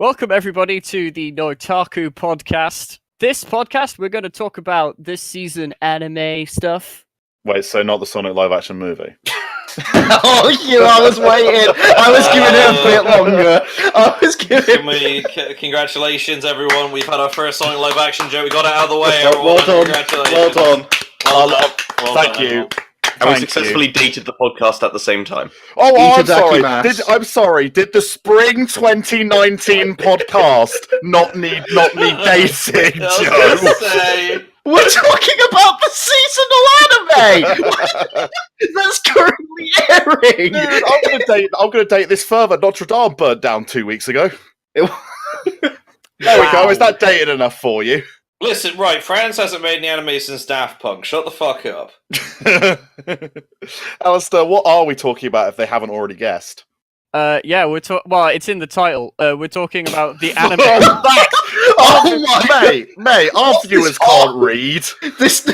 Welcome, everybody, to the Nottaku Podcast. This podcast, we're going to talk about this season anime stuff. Wait, so not the Sonic live-action movie? Oh, Hugh, I was waiting. I was giving it a bit longer. I was giving. Congratulations, everyone. We've had our first Sonic live-action joke. We got it out of the way. Well done. Congratulations. Well done. Thank you. And we successfully dated the podcast at the same time. Oh, I'm Itadakimasu. sorry. I'm sorry. Did the spring 2019 podcast not need dating, I was Joe? gonna say, We're talking about the seasonal anime that's currently airing. Dude, I'm gonna date this further. Notre Dame burned down 2 weeks ago. There we go. Is that dated enough for you? listen, right, France hasn't made any anime since Daft Punk. Shut the fuck up. Alastair, what are we talking about if they haven't already guessed? Yeah, well, it's in the title. We're talking about the anime. Oh my! Mate, our viewers can't read. This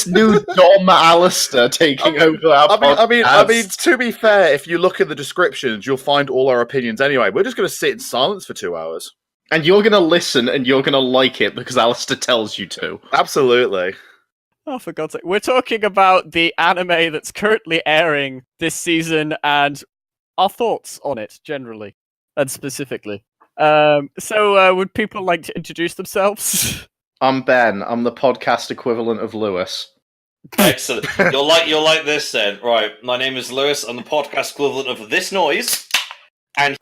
new Dom Alastair taking over our I mean, to be fair, if you look at the descriptions, you'll find all our opinions anyway. We're just going to sit in silence for 2 hours. and you're gonna listen and you're gonna like it because Alastair tells you to. Absolutely. Oh, for God's sake. We're talking about the anime that's currently airing this season and our thoughts on it, generally and specifically. So would people like to introduce themselves? I'm Ben. I'm the podcast equivalent of Lewis. Excellent. You'll like this then. Right, my name is Lewis. I'm the podcast equivalent of this noise. And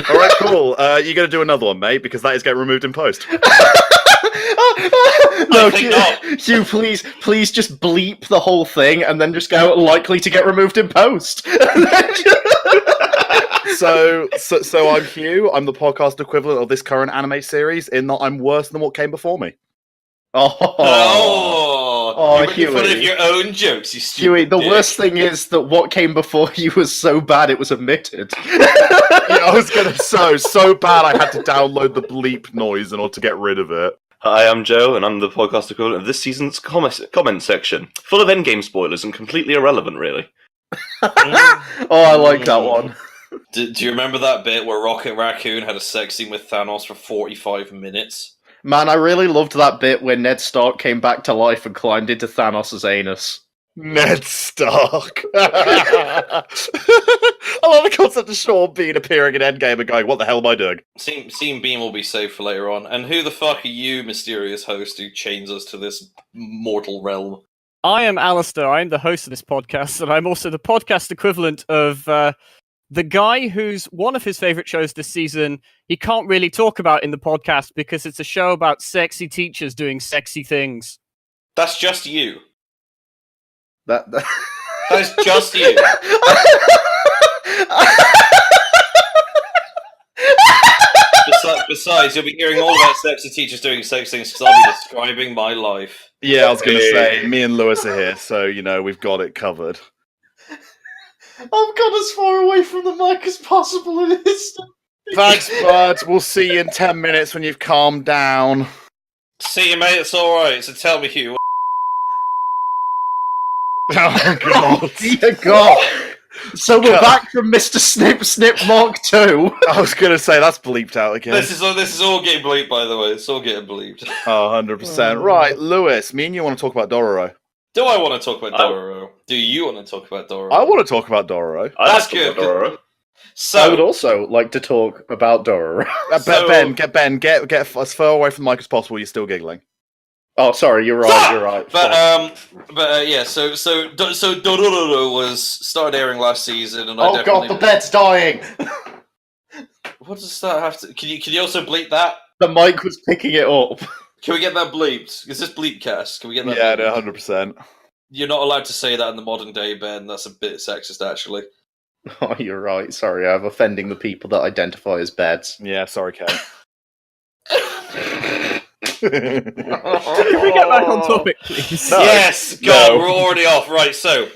All right, cool. You're going to do another one, mate, because that is getting removed in post. No, I think not. Hugh, please just bleep the whole thing and then just go likely to get removed in post. So I'm Hugh. I'm the podcast equivalent of this current anime series in that I'm worse than what came before me. you're making fun Huey. of your own jokes, you stupid Huey, the dick. worst thing is that what came before you was so bad it was omitted. Yeah, I was going to say, so bad I had to download the bleep noise in order to get rid of it. Hi, I'm Joe, and I'm the podcast equivalent of this season's comment section. Full of endgame spoilers and completely irrelevant, really. Oh, I like that one. Do you remember that bit where Rocket Raccoon had a sex scene with Thanos for 45 minutes? Man, I really loved that bit where Ned Stark came back to life and climbed into Thanos' anus. Ned Stark. I love the concept of Sean Bean appearing in Endgame and going, what the hell am I doing? Seeing Beam will be saved for later on. And who the fuck are you, mysterious host, who chains us to this mortal realm? I am Alastair. I'm the host of this podcast, and I'm also the podcast equivalent of the guy who's one of his favorite shows this season he can't really talk about in the podcast because it's a show about sexy teachers doing sexy things. That's just you. That That's just you. Besides, you'll be hearing all about sexy teachers doing sex things because I'll be describing my life. Yeah, I was going to say, me and Lewis are here, so, we've got it covered. I've got as far away from the mic as possible in this. Thanks, bud. We'll see you in 10 minutes when you've calmed down. See you, mate. It's all right. So tell me, Hugh. Oh, God. Dear God. So we're back from Mr. Snip Snip Mark 2. I was going to say, that's bleeped out again. This is all getting bleeped, by the way. It's all getting bleeped. Oh, 100%. Right, Lewis, me and you want to talk about Dororo. Do I want to talk about Dororo? Do you want to talk about Dororo? I want to talk about Dororo. That's good. So I would also like to talk about Dororo. Ben, get as far away from the mic as possible. You're still giggling. Oh, sorry, you're right. You're right. Yeah. So Dororo was started airing last season, and Oh God, the bed's dying. What does that have to? Can you also bleep that? The mic was picking it up. Can we get that bleeped? Is this bleepcast? Can we get that? Yeah, bleeped? no, 100%. You're not allowed to say that in the modern day, Ben. That's a bit sexist, actually. Oh, you're right. Sorry, I'm offending the people that identify as beds. Yeah, sorry, Kate. Can we get back on topic, please? No. Yes, God, we're already off. Right, so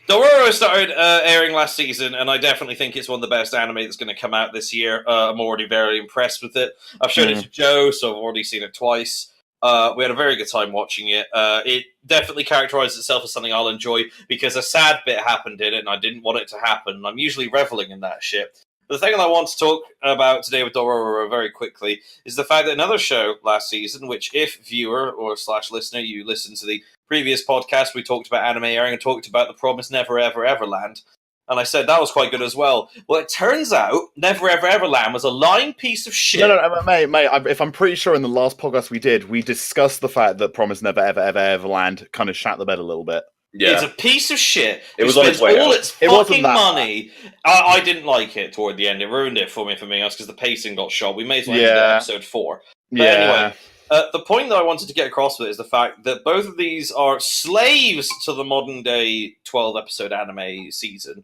Dororo started airing last season, and I definitely think it's one of the best anime that's going to come out this year. I'm already very impressed with it. I've shown it to Joe, so I've already seen it twice. We had a very good time watching it. It definitely characterizes itself as something I'll enjoy because a sad bit happened in it, and I didn't want it to happen. I'm usually reveling in that shit. But the thing that I want to talk about today with Dororo very quickly is the fact that another show last season, which if viewer or / listener, you listened to the previous podcast, we talked about anime airing and talked about The Promised Never Ever Everland. And I said that was quite good as well. Well, it turns out Never Ever Everland was a lying piece of shit. No, mate. If I'm pretty sure in the last podcast we discussed the fact that Promise Never Ever Everland kind of shat the bed a little bit. Yeah. It's a piece of shit. It was on its way out. Its fucking money. I didn't like it toward the end. It ruined it for me, because the pacing got shot. We may as well end at episode 4. But anyway, the point that I wanted to get across with it is the fact that both of these are slaves to the modern day 12-episode anime season.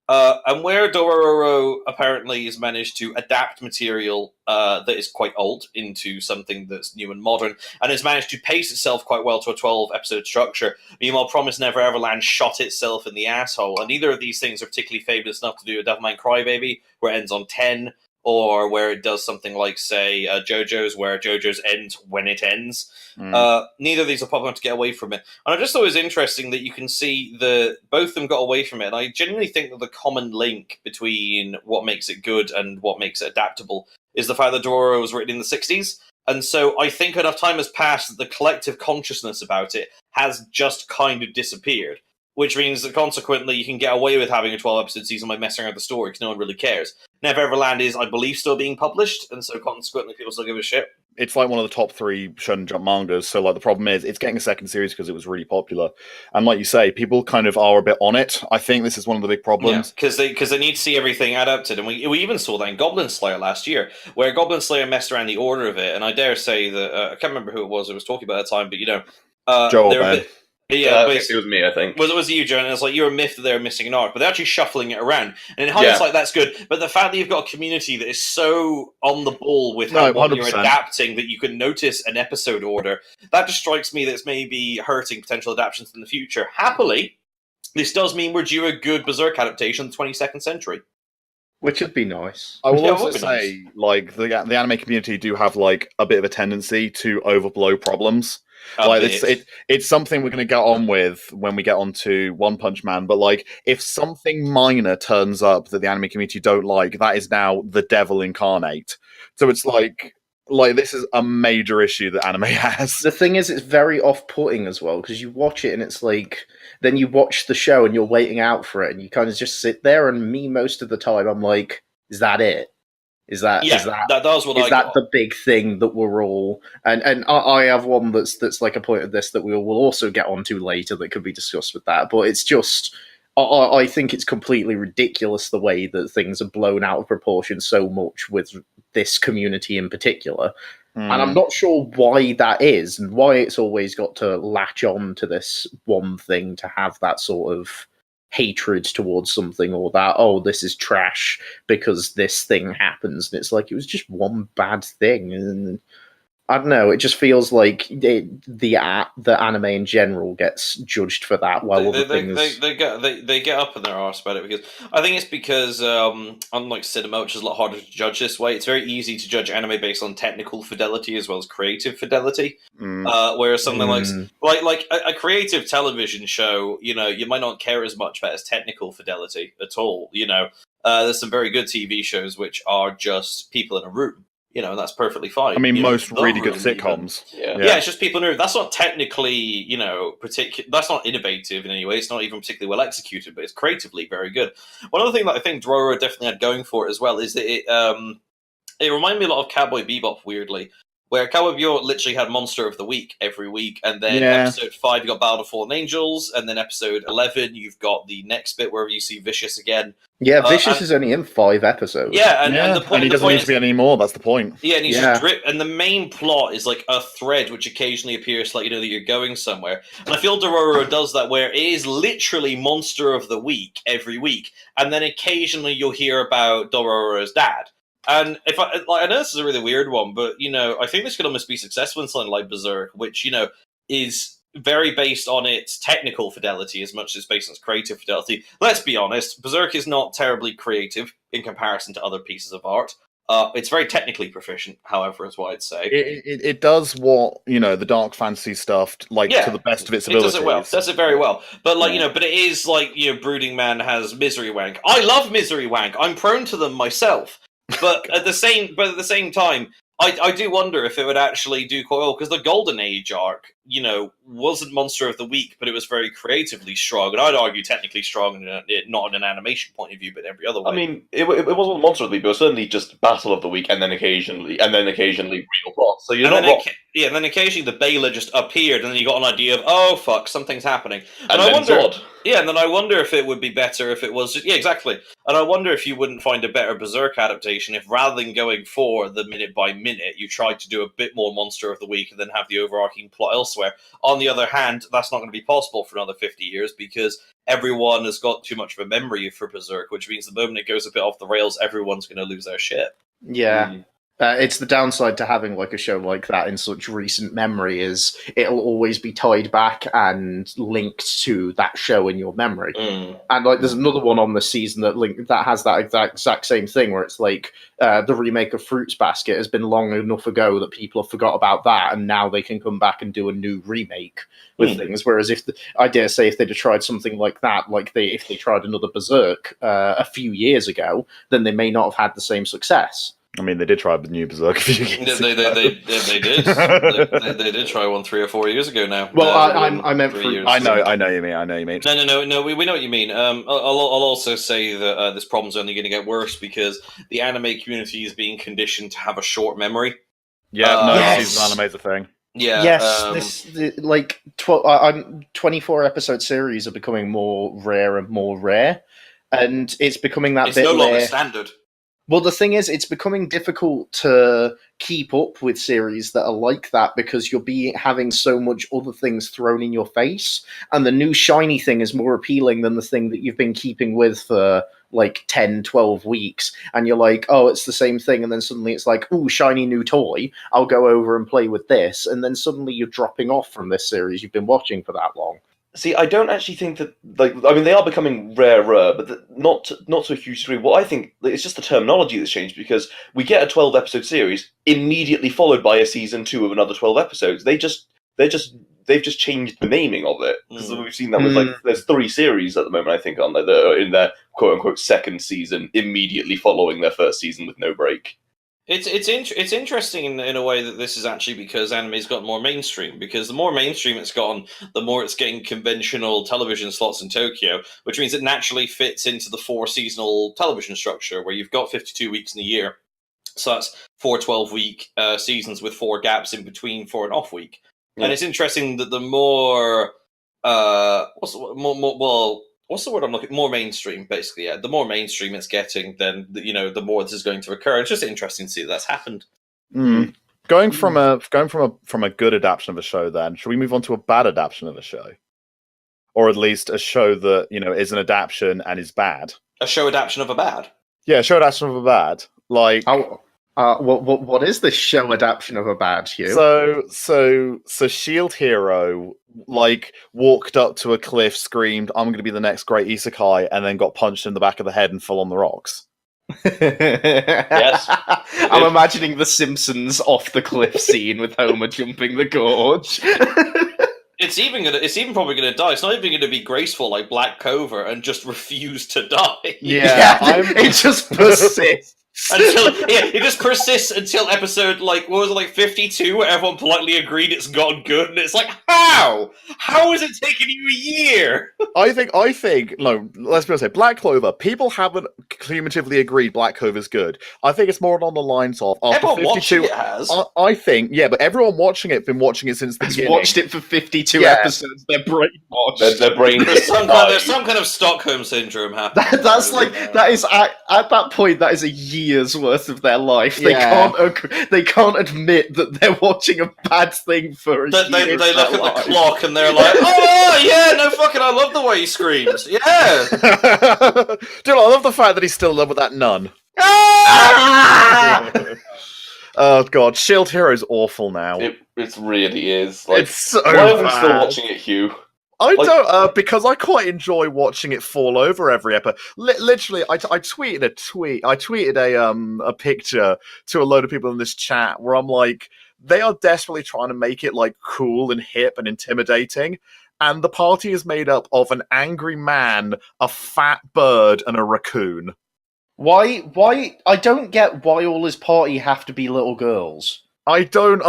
And where Dororo apparently has managed to adapt material that is quite old into something that's new and modern, and has managed to pace itself quite well to a 12-episode structure. Meanwhile, Promise Never Everland shot itself in the asshole, and neither of these things are particularly famous enough to do a Devilman Crybaby, where it ends on 10, or where it does something like, say, JoJo's, where JoJo's ends when it ends. Neither of these are popular enough to get away from it. And I just thought it was interesting that you can see both of them got away from it. And I genuinely think that the common link between what makes it good and what makes it adaptable is the fact that Dororo was written in the 60s. And so I think enough time has passed that the collective consciousness about it has just kind of disappeared. Which means that consequently you can get away with having a 12-episode season by messing around with the story because no one really cares. Never Everland is, I believe, still being published, and so consequently people still give a shit. It's like one of the top 3 Shonen Jump mangas, so like the problem is it's getting a second series because it was really popular. And like you say, people kind of are a bit on it. I think this is one of the big problems. Because they need to see everything adapted, and we even saw that in Goblin Slayer last year, where Goblin Slayer messed around the order of it, and I dare say that, I can't remember who it was talking about at the time, but Joel, they're a bit... Yeah, I think it was me, I think. Well, it was you, Joe, and it's like you're a myth that they're missing an arc, but they're actually shuffling it around. And in hindsight, that's good. But the fact that you've got a community that is so on the ball with how you're adapting that you can notice an episode order, that just strikes me that it's maybe hurting potential adaptations in the future. Happily, this does mean we're due a good Berserk adaptation in the 22nd century. Which would be nice. I will also say, like, the anime community do have, like, a bit of a tendency to overblow problems. Like it's something we're going to get on with when we get on to One Punch Man, but like if something minor turns up that the anime community don't like, that is now the devil incarnate. So it's like this is a major issue that anime has. The thing is, it's very off-putting as well, because you watch it and it's like, then you watch the show and you're waiting out for it, and you kind of just sit there, and me most of the time I'm like, is that it? Is that the big thing that we're all and I have one that's like a point of this that we will also get onto later that could be discussed with that, but it's just I think it's completely ridiculous the way that things are blown out of proportion so much with this community in particular. And I'm not sure why that is and why it's always got to latch on to this one thing to have that sort of hatred towards something, or that, oh, this is trash because this thing happens. And it's like, it was just one bad thing. And I don't know, it just feels like the anime in general gets judged for that, while other things... They get up in their arse about it, because I think it's because, unlike cinema, which is a lot harder to judge this way, it's very easy to judge anime based on technical fidelity as well as creative fidelity. Whereas something like a creative television show, you might not care as much about its technical fidelity at all. There's some very good TV shows which are just people in a room. And that's perfectly fine. I mean, most really good sitcoms. Yeah, it's just people in a room. That's not technically, that's not innovative in any way. It's not even particularly well executed, but it's creatively very good. One other thing that I think Dororo definitely had going for it as well is that it reminded me a lot of Cowboy Bebop, weirdly, where Cowboy Bebop literally had Monster of the Week every week, and then episode 5 you got Battle of Fallen Angels, and then episode 11 you've got the next bit where you see Vicious again. Yeah, Vicious is only in 5 episodes. Yeah, and he doesn't need to be anymore. That's the point. Yeah, and he's just and the main plot is like a thread which occasionally appears to let you know that you're going somewhere. And I feel Dororo does that, where it is literally Monster of the Week every week, and then occasionally you'll hear about Dororo's dad. And I know this is a really weird one, but I think this could almost be successful in something like Berserk, which is very based on its technical fidelity as much as based on its creative fidelity. Let's be honest, Berserk is not terribly creative in comparison to other pieces of art. It's very technically proficient, however, is what I'd say. It does what, the dark fantasy stuff, to the best of its abilities. It does it well. Does it very well. But but it is like, Brooding Man has misery wank. I love misery wank. I'm prone to them myself. But at the same time, I do wonder if it would actually do quite well, because the Golden Age arc, wasn't Monster of the Week, but it was very creatively strong, and I'd argue technically strong, not in an animation point of view, but every other way. I mean, it wasn't Monster of the Week, but it was certainly just Battle of the Week, and then occasionally real plot. So you're not wrong. And then occasionally the Baylor just appeared, and then you got an idea of, oh fuck, something's happening. And I wonder, Zod. Yeah, and then I wonder if it would be better if it was just, exactly. And I wonder if you wouldn't find a better Berserk adaptation if, rather than going for the minute by minute, you tried to do a bit more Monster of the Week and then have the overarching plot elsewhere. On the other hand, that's not going to be possible for another 50 years because everyone has got too much of a memory for Berserk, which means the moment it goes a bit off the rails, everyone's going to lose their shit. Yeah. It's the downside to having a show like that in such recent memory is it'll always be tied back and linked to that show in your memory. And there's another one on this season that has that exact same thing where it's the remake of Fruits Basket has been long enough ago that people have forgot about that, and now they can come back and do a new remake with things. Whereas if they'd have tried something like that, if they tried another Berserk a few years ago, then they may not have had the same success. I mean, they did try the new Berserk a few years ago. They did. They did try one 3 or 4 years ago now. Well, I meant 3 years. I know you mean. No. We know what you mean. I'll also say that this problem's only going to get worse because the anime community is being conditioned to have a short memory. Yeah, season anime's a thing. Yeah. Yes, 24 episode series are becoming more rare and more rare, and it's becoming that it's bit. It's no longer where... standard. Well, the thing is, it's becoming difficult to keep up with series that are like that because you'll be having so much other things thrown in your face, and the new shiny thing is more appealing than the thing that you've been keeping with for 10, 12 weeks, and you're like, oh, it's the same thing, and then suddenly it's like, ooh, shiny new toy, I'll go over and play with this, and then suddenly you're dropping off from this series you've been watching for that long. See, I don't actually think that, they are becoming rarer, but not to a huge degree. What I think, it's just the terminology that's changed, because we get a 12-episode series immediately followed by a season 2 of another 12 episodes. They've just changed the naming of it. Because we've seen that with, there's 3 series at the moment, I think, on that are in their quote-unquote second season, immediately following their first season with no break. It's interesting in a way that this is actually because anime's gotten more mainstream. Because the more mainstream it's gotten, the more it's getting conventional television slots in Tokyo, which means it naturally fits into the 4 seasonal television structure, where you've got 52 weeks in a year. So that's 4 12-week seasons with 4 gaps in between for an off week. Yeah. And it's interesting that the more what's the word I'm looking? More mainstream, basically. Yeah, the more mainstream it's getting, then the more this is going to occur. It's just interesting to see that's happened. Going from a good adaptation of a show, then should we move on to a bad adaptation of a show, or at least a show that is an adaptation and is bad? A show adaptation of a bad. Yeah, a show adaptation of a bad. What is this show adaptation of a bad, Hugh? So Shield Hero walked up to a cliff, screamed, "I'm going to be the next great isekai," and then got punched in the back of the head and fell on the rocks. Yes, I'm imagining the Simpsons off the cliff scene with Homer jumping the gorge. It's even probably going to die. It's not even going to be graceful like Black Clover and just refuse to die. Yeah, it just persists. It just persists until episode 52, where everyone politely agreed it's gotten good, and it's like, how has it taken you a year? I think no, let's be honest, Black Clover, people haven't cumulatively agreed Black Clover's good. I think it's more on the lines of after everyone 52 watching it has. I think, yeah, but everyone watching it been watching it since the beginning. Watched it for 52 episodes. They're brainwashed. Their brain there's some kind of Stockholm syndrome happening. That is at that point, that is a year's worth of their life. They can't admit that they're watching a bad thing for a year. They look at the clock and they're like, oh yeah, no fucking, I love the way he screams. Yeah. Dude, I love the fact that he's still in love with that nun. Oh god, Shield Hero's awful now. It really is. It's so why are we still watching it, Hugh? I don't, because I quite enjoy watching it fall over every episode. Literally, I tweeted a tweet. I tweeted a picture to a load of people in this chat where I'm like, they are desperately trying to make it like cool and hip and intimidating. And the party is made up of an angry man, a fat bird, and a raccoon. Why? I don't get why all his party have to be little girls. I don't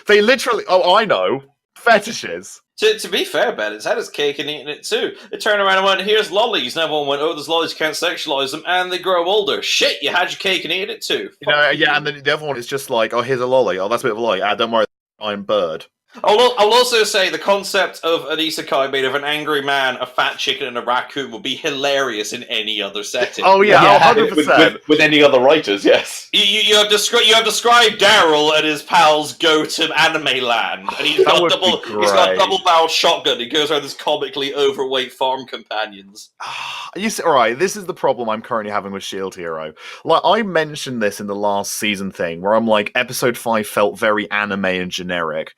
they literally, I know, fetishes. To be fair, Ben, it's had his cake and eaten it too. They turned around and went, here's lollies. And everyone went, oh, there's lollies, you can't sexualise them, and they grow older. Shit, you had your cake and eaten it too. Yeah, and then the other one is just like, oh, here's a lolly. Oh, that's a bit of a lolly. Don't worry, I'm bird. I'll also say the concept of an isekai made of an angry man, a fat chicken, and a raccoon would be hilarious in any other setting. Oh yeah, 100%. With any other writers, yes. You have described Daryl and his pals go to anime land, and he's got a double-barreled shotgun. He goes around this comically overweight farm companions. Alright, this is the problem I'm currently having with Shield Hero. Like, I mentioned this in the last season thing, where I'm like, episode 5 felt very anime and generic.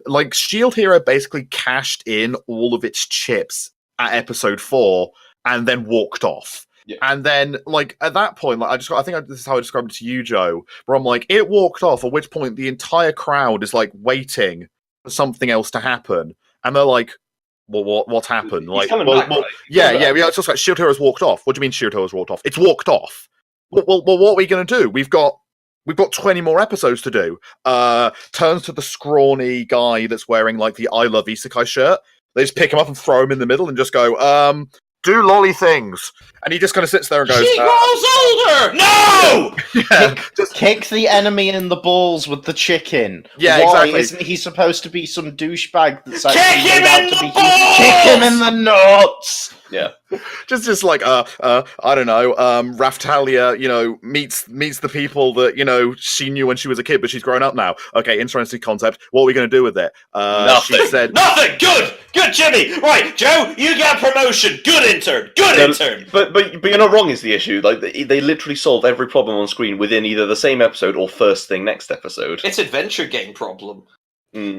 Like, Shield Hero basically cashed in all of its chips at episode 4 and then walked off. Yeah. And then, like, at that point, like, this is how I described it to you, Joe, where I'm like, it walked off, at which point the entire crowd is, like, waiting for something else to happen. And they're like, well, what happened? Like, it's just like, Shield Hero's walked off. What do you mean Shield Hero's walked off? It's walked off. Well, what are we going to do? We've got 20 more episodes to do. Turns to the scrawny guy that's wearing, like, the I Love Isekai shirt. They just pick him up and throw him in the middle and just go, do lolly things. And he just kind of sits there and goes, she grows older! No! Just kick the enemy in the balls with the chicken. Yeah, Why exactly. Isn't he supposed to be some douchebag that's Kick actually him made out in to the be balls! Kick him in the nuts! Yeah. just like, I don't know, Raftalia, meets the people that, she knew when she was a kid, but she's grown up now. Okay, interesting concept. What are we going to do with it? Nothing. She said, Nothing! Good, Jimmy! Right, Joe, you get a promotion. Good intern! But you're not wrong is the issue. Like, they literally solve every problem on screen within either the same episode or first thing next episode. It's adventure game problem.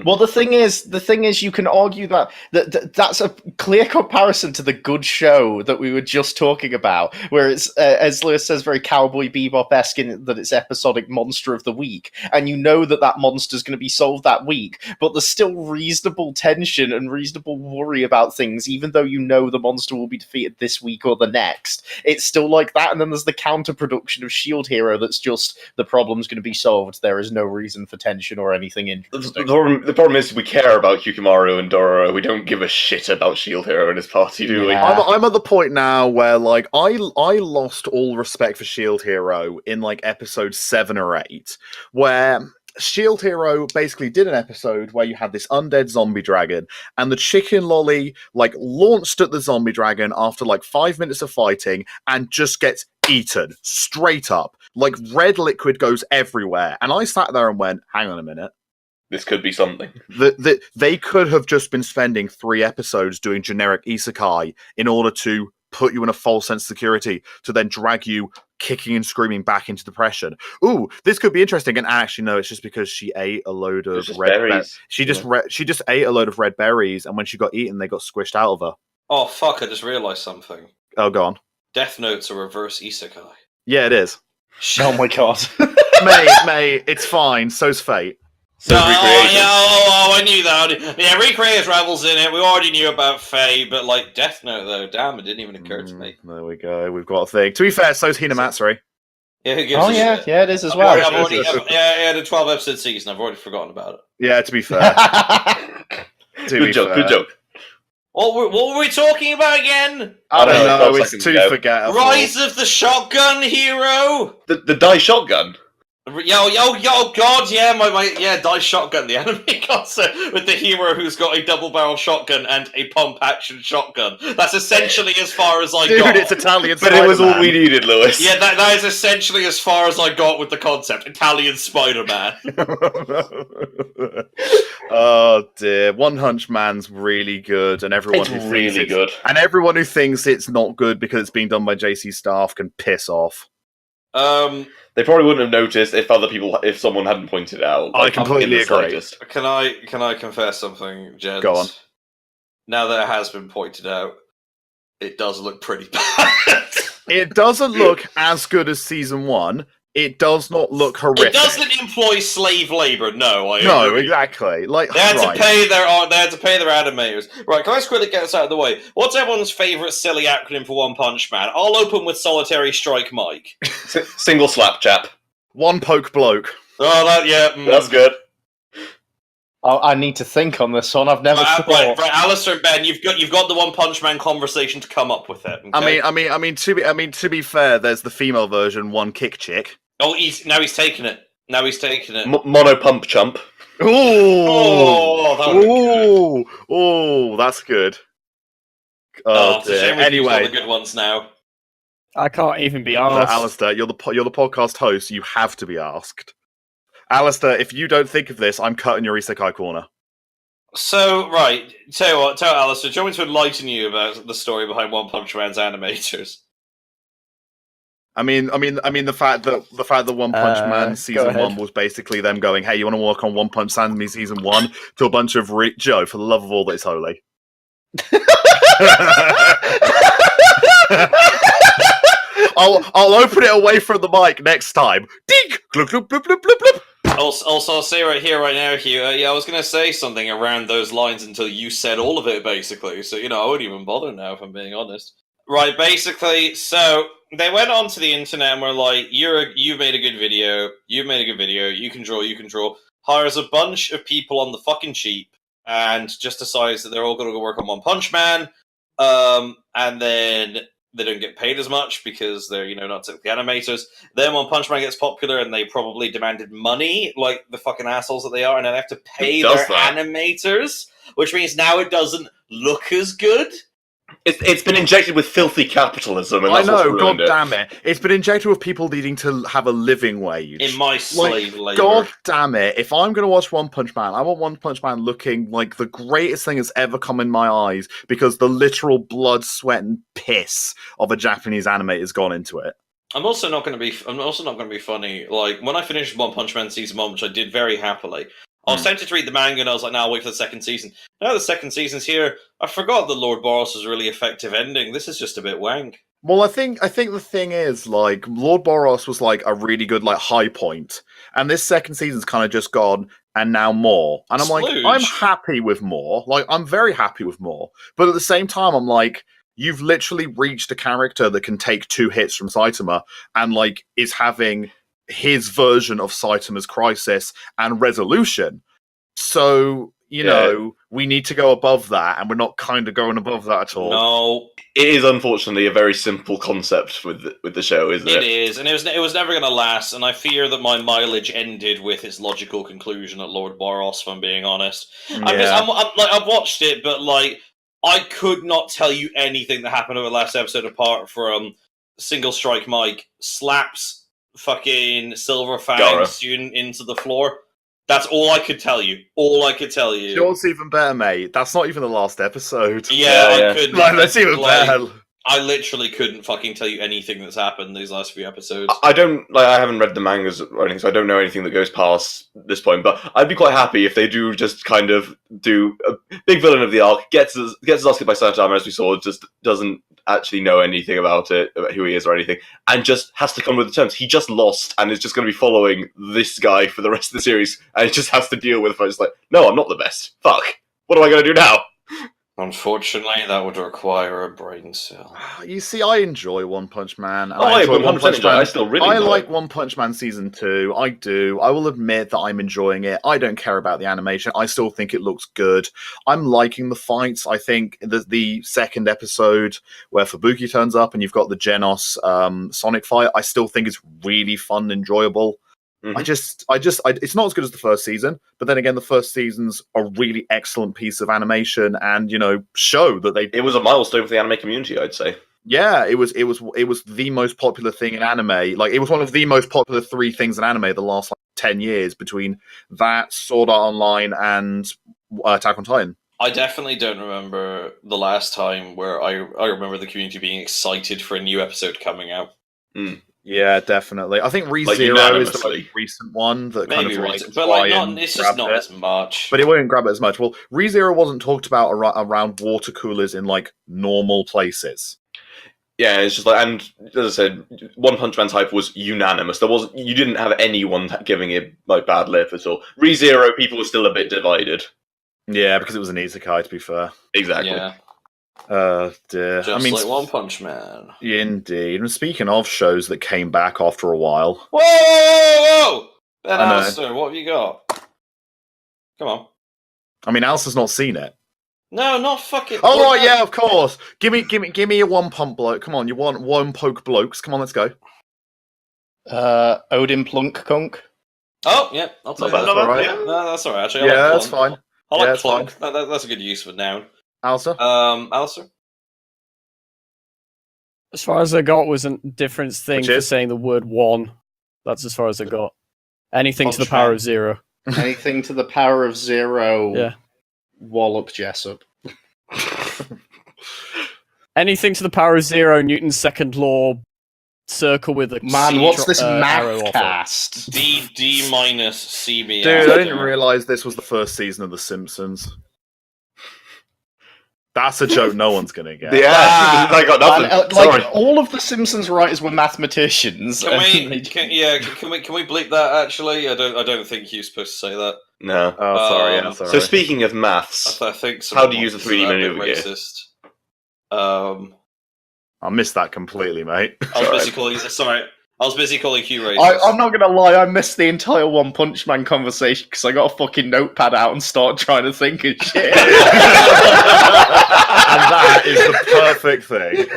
Well, the thing is, you can argue that's a clear comparison to the good show that we were just talking about, where it's, as Lewis says, very Cowboy Bebop-esque in that it's episodic monster of the week, and you know that monster's going to be solved that week, but there's still reasonable tension and reasonable worry about things, even though you know the monster will be defeated this week or the next. It's still like that, and then there's the counter-production of Shield Hero that's just, the problem's going to be solved, there is no reason for tension or anything interesting. The problem is we care about Hyukimaru and Dororo. We don't give a shit about Shield Hero and his party, do we? I'm at the point now where, like, I lost all respect for Shield Hero in, like, episode 7 or 8, where Shield Hero basically did an episode where you had this undead zombie dragon, and the chicken lolly, like, launched at the zombie dragon after, like, 5 minutes of fighting and just gets eaten straight up. Like, red liquid goes everywhere. And I sat there and went, hang on a minute. This could be something. They could have just been spending 3 episodes doing generic isekai in order to put you in a false sense of security, to then drag you kicking and screaming back into depression. Ooh, this could be interesting. And actually, no, it's just because she ate a load of red berries. She just ate a load of red berries, and when she got eaten, they got squished out of her. Oh, fuck, I just realised something. Oh, go on. Death Note's a reverse isekai. Yeah, it is. Oh my god. Mate, it's fine. So's Fate. I knew that. Yeah, Recreators Rebels in it. We already knew about Faye, but like Death Note, though, damn, it didn't even occur to me. There we go. We've got a thing. To be fair, so's Hinamatsuri. Yeah, who gives a shit? Yeah, it is as well. The 12-episode season. I've already forgotten about it. Yeah, to be fair. Good joke. What were we talking about again? I don't know. It's too forgettable. Rise of the Shotgun Hero. The Die Shotgun. Yo, God, yeah, Die Shotgun, the anime concert with the hero who's got a double-barrel shotgun and a pump-action shotgun. That's essentially as far as I got. Dude, it's Italian But it was all we needed, Lewis. Yeah, that is essentially as far as I got with the concept. Italian Spider-Man. Oh, dear. One Punch Man's really good, and everyone And everyone who thinks it's not good because it's being done by JC staff can piss off. They probably wouldn't have noticed if someone hadn't pointed it out. I completely agree. Can I confess something, gents? Go on. now that it has been pointed out, it does look pretty bad. It doesn't look as good as season 1. It does not look horrific. It doesn't employ slave labor. No, exactly. Like they had to pay their animators. Right, can I just quickly get this out of the way? What's everyone's favorite silly acronym for One Punch Man? I'll open with Solitary Strike Mike. Single slap chap. One poke bloke. Oh, that's good. I need to think on this one. I've never thought. Right, Alastair and Ben, you've got the One Punch Man conversation to come up with it. Okay? To be fair, there's the female version, One Kick Chick. Oh, he's taking it. Mono Pump Chump. That's good. Anyway, the good ones now. I can't even be asked. Alastair, you're the podcast host. You have to be asked. Alastair, if you don't think of this, I'm cutting your Isekai corner. So, right, tell Alastair, do you want me to enlighten you about the story behind One Punch Man's animators? I mean, the fact that One Punch Man season 1 was basically them going, "Hey, you want to work on One Punch Man season 1?" to a bunch of Joe, for the love of all that is holy. I'll open it away from the mic next time. Dink! Glub, glub, glub, glub, glub, glub. Also, I'll say right here, right now, Hugh, I was going to say something around those lines until you said all of it, basically. So, I wouldn't even bother now, if I'm being honest. Right, basically, so they went onto the internet and were like, you've made a good video, you can draw, hires a bunch of people on the fucking cheap, and just decides that they're all going to go work on One Punch Man, and then they don't get paid as much because they're, not typically animators. Then One Punch Man gets popular and they probably demanded money, like the fucking assholes that they are, and then they have to pay their animators, which means now it doesn't look as good. It's been injected with filthy capitalism, and that's God damn it! It's been injected with people needing to have a living wage. In my slave labor. God damn it! If I'm going to watch One Punch Man, I want One Punch Man looking like the greatest thing that's ever come in my eyes, because the literal blood, sweat, and piss of a Japanese animator has gone into it. I'm also not going to be funny. Like, when I finished One Punch Man season 1, which I did very happily, I was tempted to read the manga, and I was like, I'll wait for the second season. Now the second season's here, I forgot that Lord Boros was a really effective ending. This is just a bit wank. Well, I think the thing is, like, Lord Boros was, like, a really good, like, high point. And this second season's kind of just gone, and now more. And I'm like, I'm happy with more. Like, I'm very happy with more. But at the same time, I'm like, you've literally reached a character that can take 2 hits from Saitama, and, like, is having his version of Saitama's crisis and resolution. So, we need to go above that, and we're not kind of going above that at all. No. It is unfortunately a very simple concept with the show, isn't it? It is, and it was never going to last, and I fear that my mileage ended with its logical conclusion at Lord Boros, if I'm being honest. I've watched it, but, like, I could not tell you anything that happened over the last episode apart from Single Strike Mike slaps fucking Silver Fang student into the floor. That's all I could tell you. You know what's even better, mate? That's not even the last episode. Yeah. I couldn't. Like, that's even better. I literally couldn't fucking tell you anything that's happened these last few episodes. I haven't read the mangas or anything, so I don't know anything that goes past this point, but I'd be quite happy if they do just kind of do a big villain of the arc, gets his ass kicked by Saitama, as we saw, just doesn't actually know anything about it, about who he is or anything, and just has to come with the terms. He just lost and is just going to be following this guy for the rest of the series, and he just has to deal with it. It's like, no, I'm not the best. Fuck. What am I going to do now? Unfortunately, that would require a brain cell. You see, I enjoy One Punch Man. I enjoy One Punch Man. I still really enjoy like One Punch Man Season 2. I do. I will admit that I'm enjoying it. I don't care about the animation. I still think it looks good. I'm liking the fights. I think the second episode where Fubuki turns up and you've got the Genos Sonic fight, I still think it's really fun and enjoyable. Mm-hmm. It's not as good as the first season, but then again, the first season's a really excellent piece of animation, and show that it was a milestone for the anime community, I'd say. Yeah, it was the most popular thing in anime. Like, it was one of the most popular 3 things in anime the last 10 years, between that, Sword Art Online, and Attack on Titan. I definitely don't remember the last time where I remember the community being excited for a new episode coming out. Mm. Yeah, definitely. I think ReZero is the most recent one that kind of like, but like not, it's just not as much. But it won't grab it as much. Well, ReZero wasn't talked about around water coolers in like normal places. Yeah, it's just like, and as I said, One Punch Man's hype was unanimous. You didn't have anyone giving it like bad lip at all. ReZero, people were still a bit divided. Yeah, because it was an isekai, to be fair. Exactly. Yeah. Dear. Just like One Punch Man. Indeed. And speaking of shows that came back after a while. Whoa! Ben Alastair, what have you got? Come on. I mean, Alistair's not seen it. No, not fucking. Oh right, yeah, of course. Give me a one pump bloke. Come on, you want one poke blokes? Come on, let's go. Odin Plunk Kunk. Oh yeah, I'll take that. That's all right. Yeah, no, that's all right. Actually, yeah, that's fine. I like plunk. That's a good use of a noun. Alistair? Alistair? As far as I got was a different thing for saying the word one. That's as far as I got. Anything to the power of zero. Anything to the power of zero. Yeah. Wallop Jessup. Anything to the power of zero, Newton's second law, circle with a man, what's this math cast? D minus CB. Dude, I didn't realise this was the first season of The Simpsons. That's a joke no one's gonna get. Yeah, I got nothing. Like all of the Simpsons writers were mathematicicians. Can we bleep that? Actually, I don't think you're supposed to say that. No. Oh, sorry. Yeah, sorry. So speaking of maths, I think how do you use a 3D maneuver gear? Racist. I missed that completely, mate. I was busy calling. Sorry. I was busy calling Hugh racist. I'm not gonna lie, I missed the entire One Punch Man conversation because I got a fucking notepad out and started trying to think of shit. And that is the perfect thing.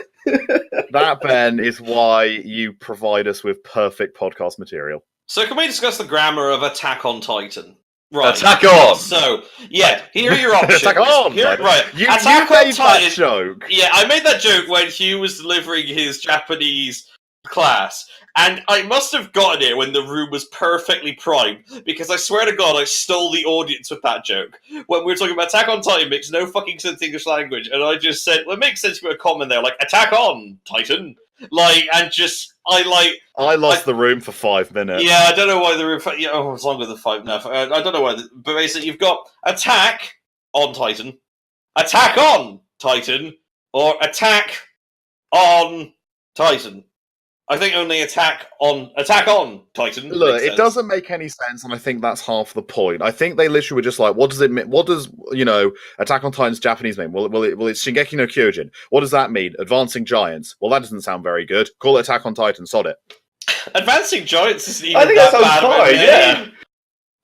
That, Ben, is why you provide us with perfect podcast material. So can we discuss the grammar of Attack on Titan? Right. Attack on! So, yeah, here are your options. Attack on! Right. You Attack made on Titan. That joke. Yeah, I made that joke when Hugh was delivering his Japanese class. And I must have gotten it when the room was perfectly primed, because I swear to God, I stole the audience with that joke. When we were talking about Attack on Titan, makes no fucking sense in English language, and I just said, well, it makes sense to put a comment there, like, Attack on Titan. Like, and just, I lost the room for 5 minutes. Yeah, I don't know why the room, it's longer than 5 now. I don't know why, but basically you've got Attack on Titan, Attack on Titan, or Attack on Titan. I think only Attack on Titan. Look, it doesn't make any sense, and I think that's half the point. I think they literally were just like, what does it mean? What does, Attack on Titan's Japanese mean? Well, it's Shingeki no Kyojin. What does that mean? Advancing Giants. Well, that doesn't sound very good. Call it Attack on Titan, sod it. Advancing Giants isn't even I think that that bad. sounds fine, yeah.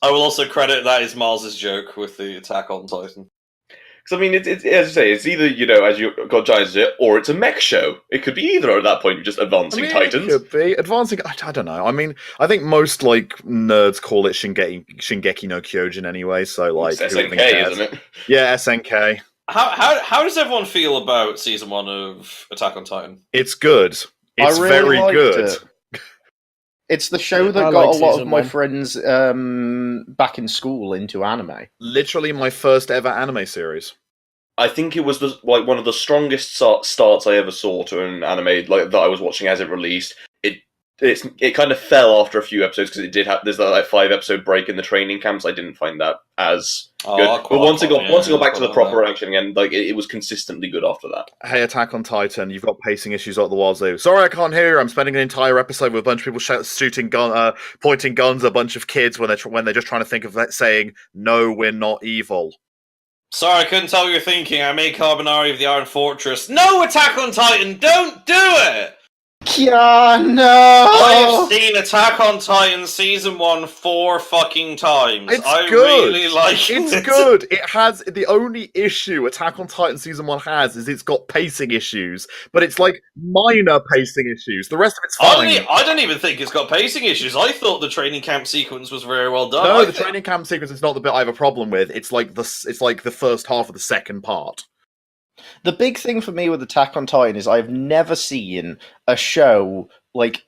I will also credit that is Miles's joke with the Attack on Titan. Because, I mean, it's as you say, it's either, as you got Giants, or it's a mech show. It could be either at that point, just Advancing Titans. It could be. Advancing, I don't know. I mean, I think most, nerds call it Shingeki no Kyojin anyway, so, it's SNK, isn't it? Yeah, SNK. How does everyone feel about Season 1 of Attack on Titan? It's good. It's really very good. It. It's the show that got a lot of my friends back in school into anime. Literally my first ever anime series. I think it was one of the strongest starts I ever saw to an anime that I was watching as it released. It kind of fell after a few episodes because it did have there's that 5-episode break in the training camps. I didn't find that as good. But once it got back to the proper action again, it was consistently good after that. Hey, Attack on Titan, you've got pacing issues at the wazoo. Sorry, I can't hear you. I'm spending an entire episode with a bunch of people pointing guns at a bunch of kids when they're just trying to think of saying, "No, we're not evil." Sorry, I couldn't tell what you're thinking. I made Carbonari of the Iron Fortress. No, Attack on Titan, don't do it! Yeah, no! I've seen Attack on Titan Season 1 4 fucking times. I good. Really like it. It's good. It has... The only issue Attack on Titan Season 1 has is it's got pacing issues, but it's minor pacing issues. The rest of it's fine. I don't even think it's got pacing issues. I thought the training camp sequence was very well done. No, training camp sequence is not the bit I have a problem with. It's the first half of the second part. The big thing for me with Attack on Titan is I've never seen a show,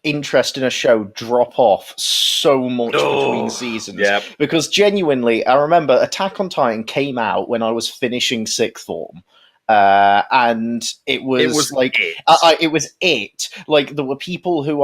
interest in a show drop off so much between seasons. Yep. Because genuinely, I remember Attack on Titan came out when I was finishing 6th form, and it was like it was it. Like there were people who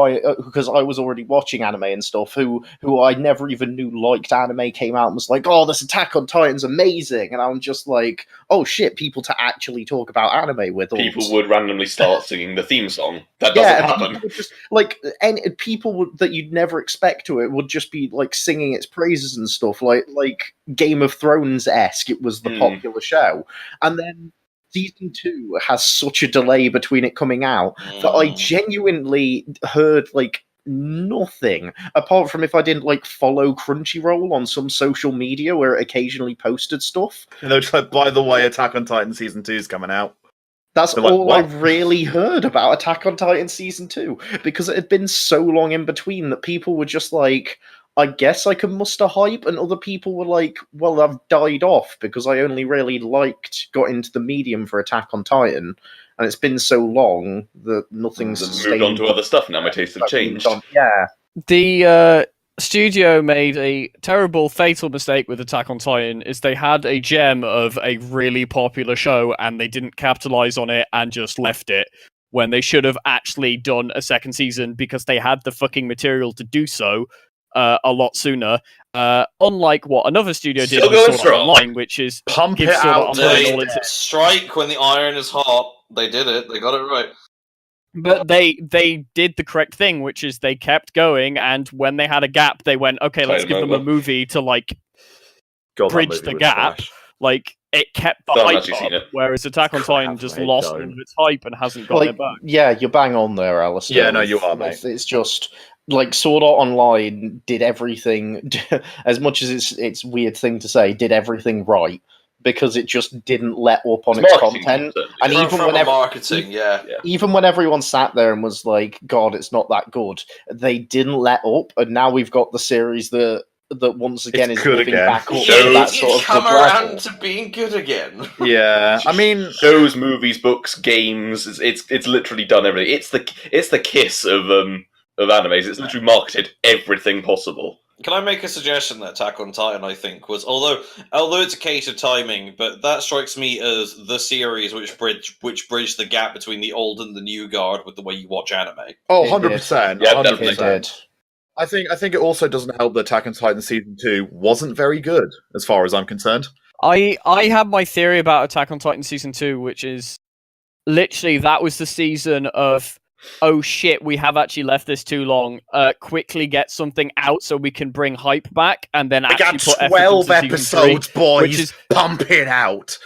because I was already watching anime and stuff who I never even knew liked anime came out and was like, "Oh, this Attack on Titan's amazing," and I'm just like, "Oh shit!" People to actually talk about anime with us. People would randomly start singing the theme song. That doesn't happen. Just, like, and people that you'd never expect to it would just be like singing its praises and stuff, like Game of Thrones-esque. It was the popular show, and then season 2 has such a delay between it coming out that I genuinely heard like nothing apart from if I didn't like follow Crunchyroll on some social media where it occasionally posted stuff. And they're just like, by the way, Attack on Titan season 2 is coming out. That's all I really heard about Attack on Titan season 2 because it had been so long in between that people were just like, I guess I can muster hype, and other people were like, well, I've died off because I only really got into the medium for Attack on Titan, and it's been so long that nothing's moved on to other stuff now. My tastes have changed. Yeah. The studio made a terrible, fatal mistake with Attack on Titan is they had a gem of a really popular show and they didn't capitalize on it and just left it when they should have actually done a second season because they had the fucking material to do so. A lot sooner, unlike what another studio did on Sword Art Online, which is pump it out. Strike when the iron is hot. They did it. They got it right. But they did the correct thing, which is they kept going, and when they had a gap, they went, okay, let's give them a movie to like bridge the gap. Trash. Like it kept the hype up, whereas Attack on Titan just lost all of its hype and hasn't got it back. Yeah, you're bang on there, Alastair. Yeah, no, you are, mate. It's just like Sword Art Online did everything, as much as it's weird thing to say, did everything right because it just didn't let up on its content. And even when everyone sat there and was like, "God, it's not that good," they didn't let up, and now we've got the series that once again is living back up to that sort of come around to being good again. Yeah, I mean, shows, movies, books, games. It's literally done everything. It's the kiss of animes. It's literally marketed everything possible. Can I make a suggestion that Attack on Titan, I think, was although it's a case of timing, but that strikes me as the series which bridged the gap between the old and the new guard with the way you watch anime. Oh, 100%. Yeah, 100%. definitely did. I think it also doesn't help that Attack on Titan season 2 wasn't very good, as far as I'm concerned. I have my theory about Attack on Titan season 2, which is literally that was the season of, oh shit, we have actually left this too long. Quickly get something out so we can bring hype back, and then actually put 12 episodes, boys. Which is, pump it out.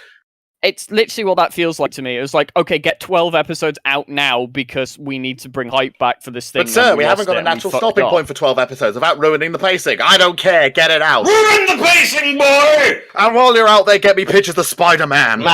It's literally what that feels like to me. It was like, okay, get 12 episodes out now because we need to bring hype back for this thing. But sir, we haven't got a natural stopping point for 12 episodes without ruining the pacing. I don't care. Get it out. Ruin the pacing, boy! And while you're out there, get me pictures of Spider-Man.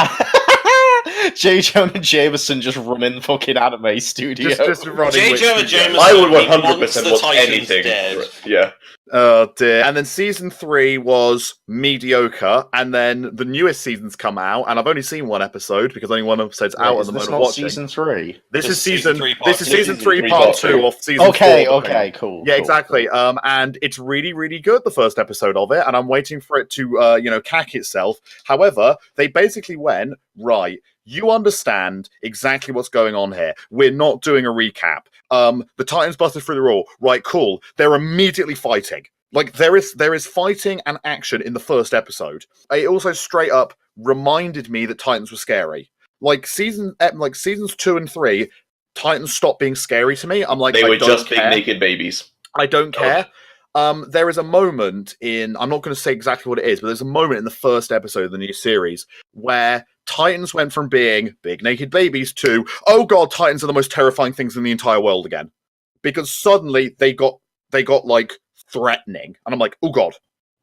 J. Jonah Jameson just running fucking anime studio. Just running. J. Jonah Jameson. I would 100% want anything. Dead. Yeah. Oh dear. And then season 3 was mediocre, and then the newest seasons come out, and I've only seen one episode because only one episode's out at the moment. Watching. Season 3. This is season 3, part 2 of season 4. Okay, cool. Yeah, exactly. And it's really, really good, the first episode of it, and I'm waiting for it to, cack itself. However, they basically went, right, you understand exactly what's going on here. We're not doing a recap. The Titans busted through the wall. Right, cool. They're immediately fighting. Like, there is fighting and action in the first episode. It also straight up reminded me that Titans were scary. Like seasons 2 and 3, Titans stopped being scary to me. I'm like, they were just big naked babies. I don't care. There is a moment I'm not going to say exactly what it is, but there's a moment in the first episode of the new series where Titans went from being big naked babies to, oh god, Titans are the most terrifying things in the entire world again. Because suddenly they got like threatening. And I'm like, oh god.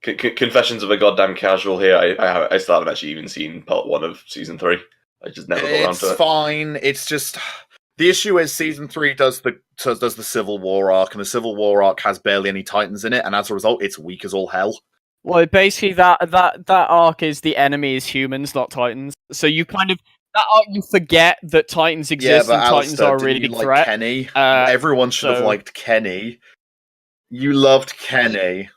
Confessions of a goddamn casual here. I still haven't actually even seen part 1 of season 3. I just never got around to it. It's fine. It's just... The issue is season 3 does the Civil War arc, and the Civil War arc has barely any Titans in it, and as a result, it's weak as all hell. Well, basically, that arc is the enemy is humans, not Titans. So you kind of that arc you forget that Titans exist and Titans are a really big threat. Kenny? Everyone should have liked Kenny. You loved Kenny.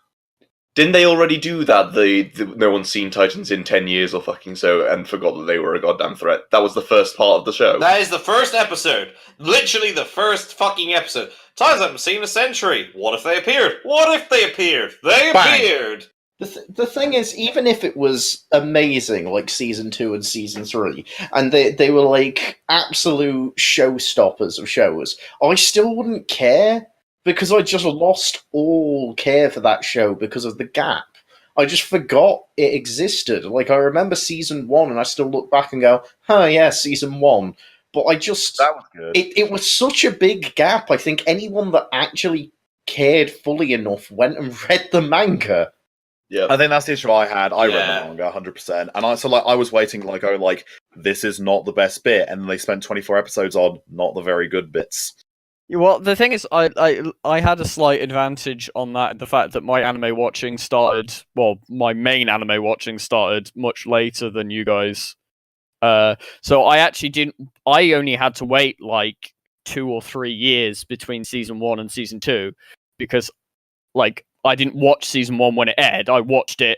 Didn't they already do that? The no one's seen Titans in 10 years or fucking so, and forgot that they were a goddamn threat. That was the first part of the show. That is the first episode. Literally the first fucking episode. Titans haven't seen a century. What if they appeared? What if they appeared? They appeared! The thing is, even if it was amazing, like Season 2 and Season 3, and they were like absolute showstoppers of shows, I still wouldn't care, because I just lost all care for that show because of the gap. I just forgot it existed. Like, I remember Season 1, and I still look back and go, oh yeah, Season 1. But I just... That was good. It was such a big gap. I think anyone that actually cared fully enough went and read the manga. Yeah, I think that's the issue I had. I read the manga 100%, and I was waiting, this is not the best bit, and they spent 24 episodes on not the very good bits. Well, the thing is, I had a slight advantage on that, the fact that my anime watching started, my main anime watching started much later than you guys. So I only had to wait like 2 or 3 years between Season 1 and Season 2, because, I didn't watch Season 1 when it aired. I watched it,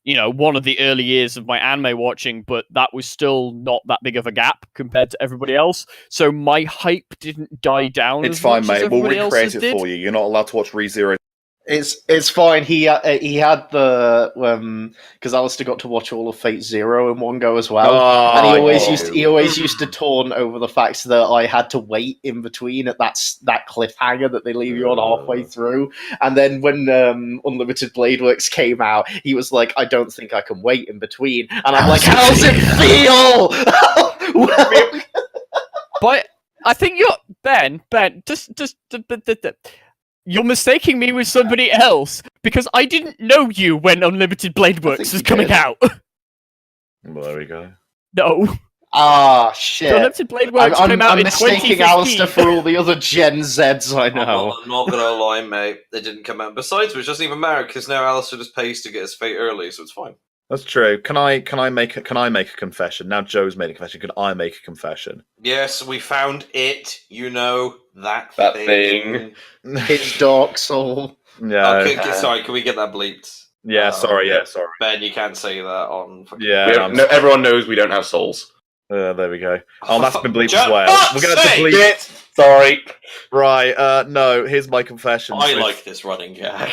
one of the early years of my anime watching, but that was still not that big of a gap compared to everybody else. So my hype didn't die down. It's fine, mate. We'll recreate it for you. You're not allowed to watch ReZero. It's fine. He had the because Alastair got to watch all of Fate Zero in one go as well, and he always used to taunt over the fact that I had to wait in between at that cliffhanger that they leave you on halfway through. And then when Unlimited Blade Works came out, he was like, "I don't think I can wait in between," and I'm like, "How's it feel?" But I think you're Ben. Just. You're mistaking me with somebody else, because I didn't know you when Unlimited Blade Works was coming out. Well, there we go. No. Ah, shit. Unlimited Blade Works came out in 2015. I'm mistaking Alastair for all the other Gen Zs I know. I'm not gonna lie, mate. They didn't come out. Besides which, it doesn't even matter, because now Alastair just pays to get his Fate early, so it's fine. That's true. Can I make a confession? Now Joe's made a confession. Can I make a confession? Yes, we found it. That thing. His dark soul. Yeah. Okay, sorry, can we get that bleeped? Yeah, sorry. Ben, you can't say that on... everyone knows we don't have souls. There we go. Oh, that's been bleeped as well. We're going to bleep it. Sorry. Right, no, here's my confession. I like this running gag.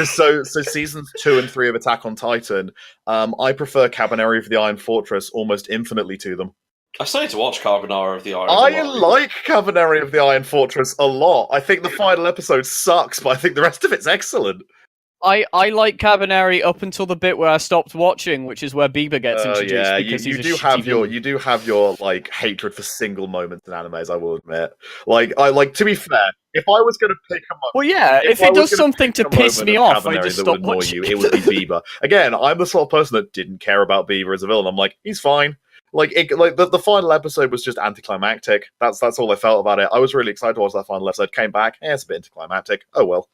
So seasons 2 and 3 of Attack on Titan, I prefer Cabaneri of the Iron Fortress almost infinitely to them. I still need to watch Carbonara of the Iron. I like Cabaneri of the Iron Fortress a lot. I think the final episode sucks, but I think the rest of it's excellent. I like Cabaneri up until the bit where I stopped watching, which is where Bieber gets introduced. Yeah, because you do have your like hatred for single moments in animes. I will admit. To be fair, if I was going to pick a moment, well, yeah, if it does something to piss me off, I just stop watching. It would be Bieber. Again, I'm the sort of person that didn't care about Bieber as a villain. I'm like, he's fine. The final episode was just anticlimactic. That's all I felt about it. I was really excited to watch that final episode. Came back, it's a bit anticlimactic. Oh well.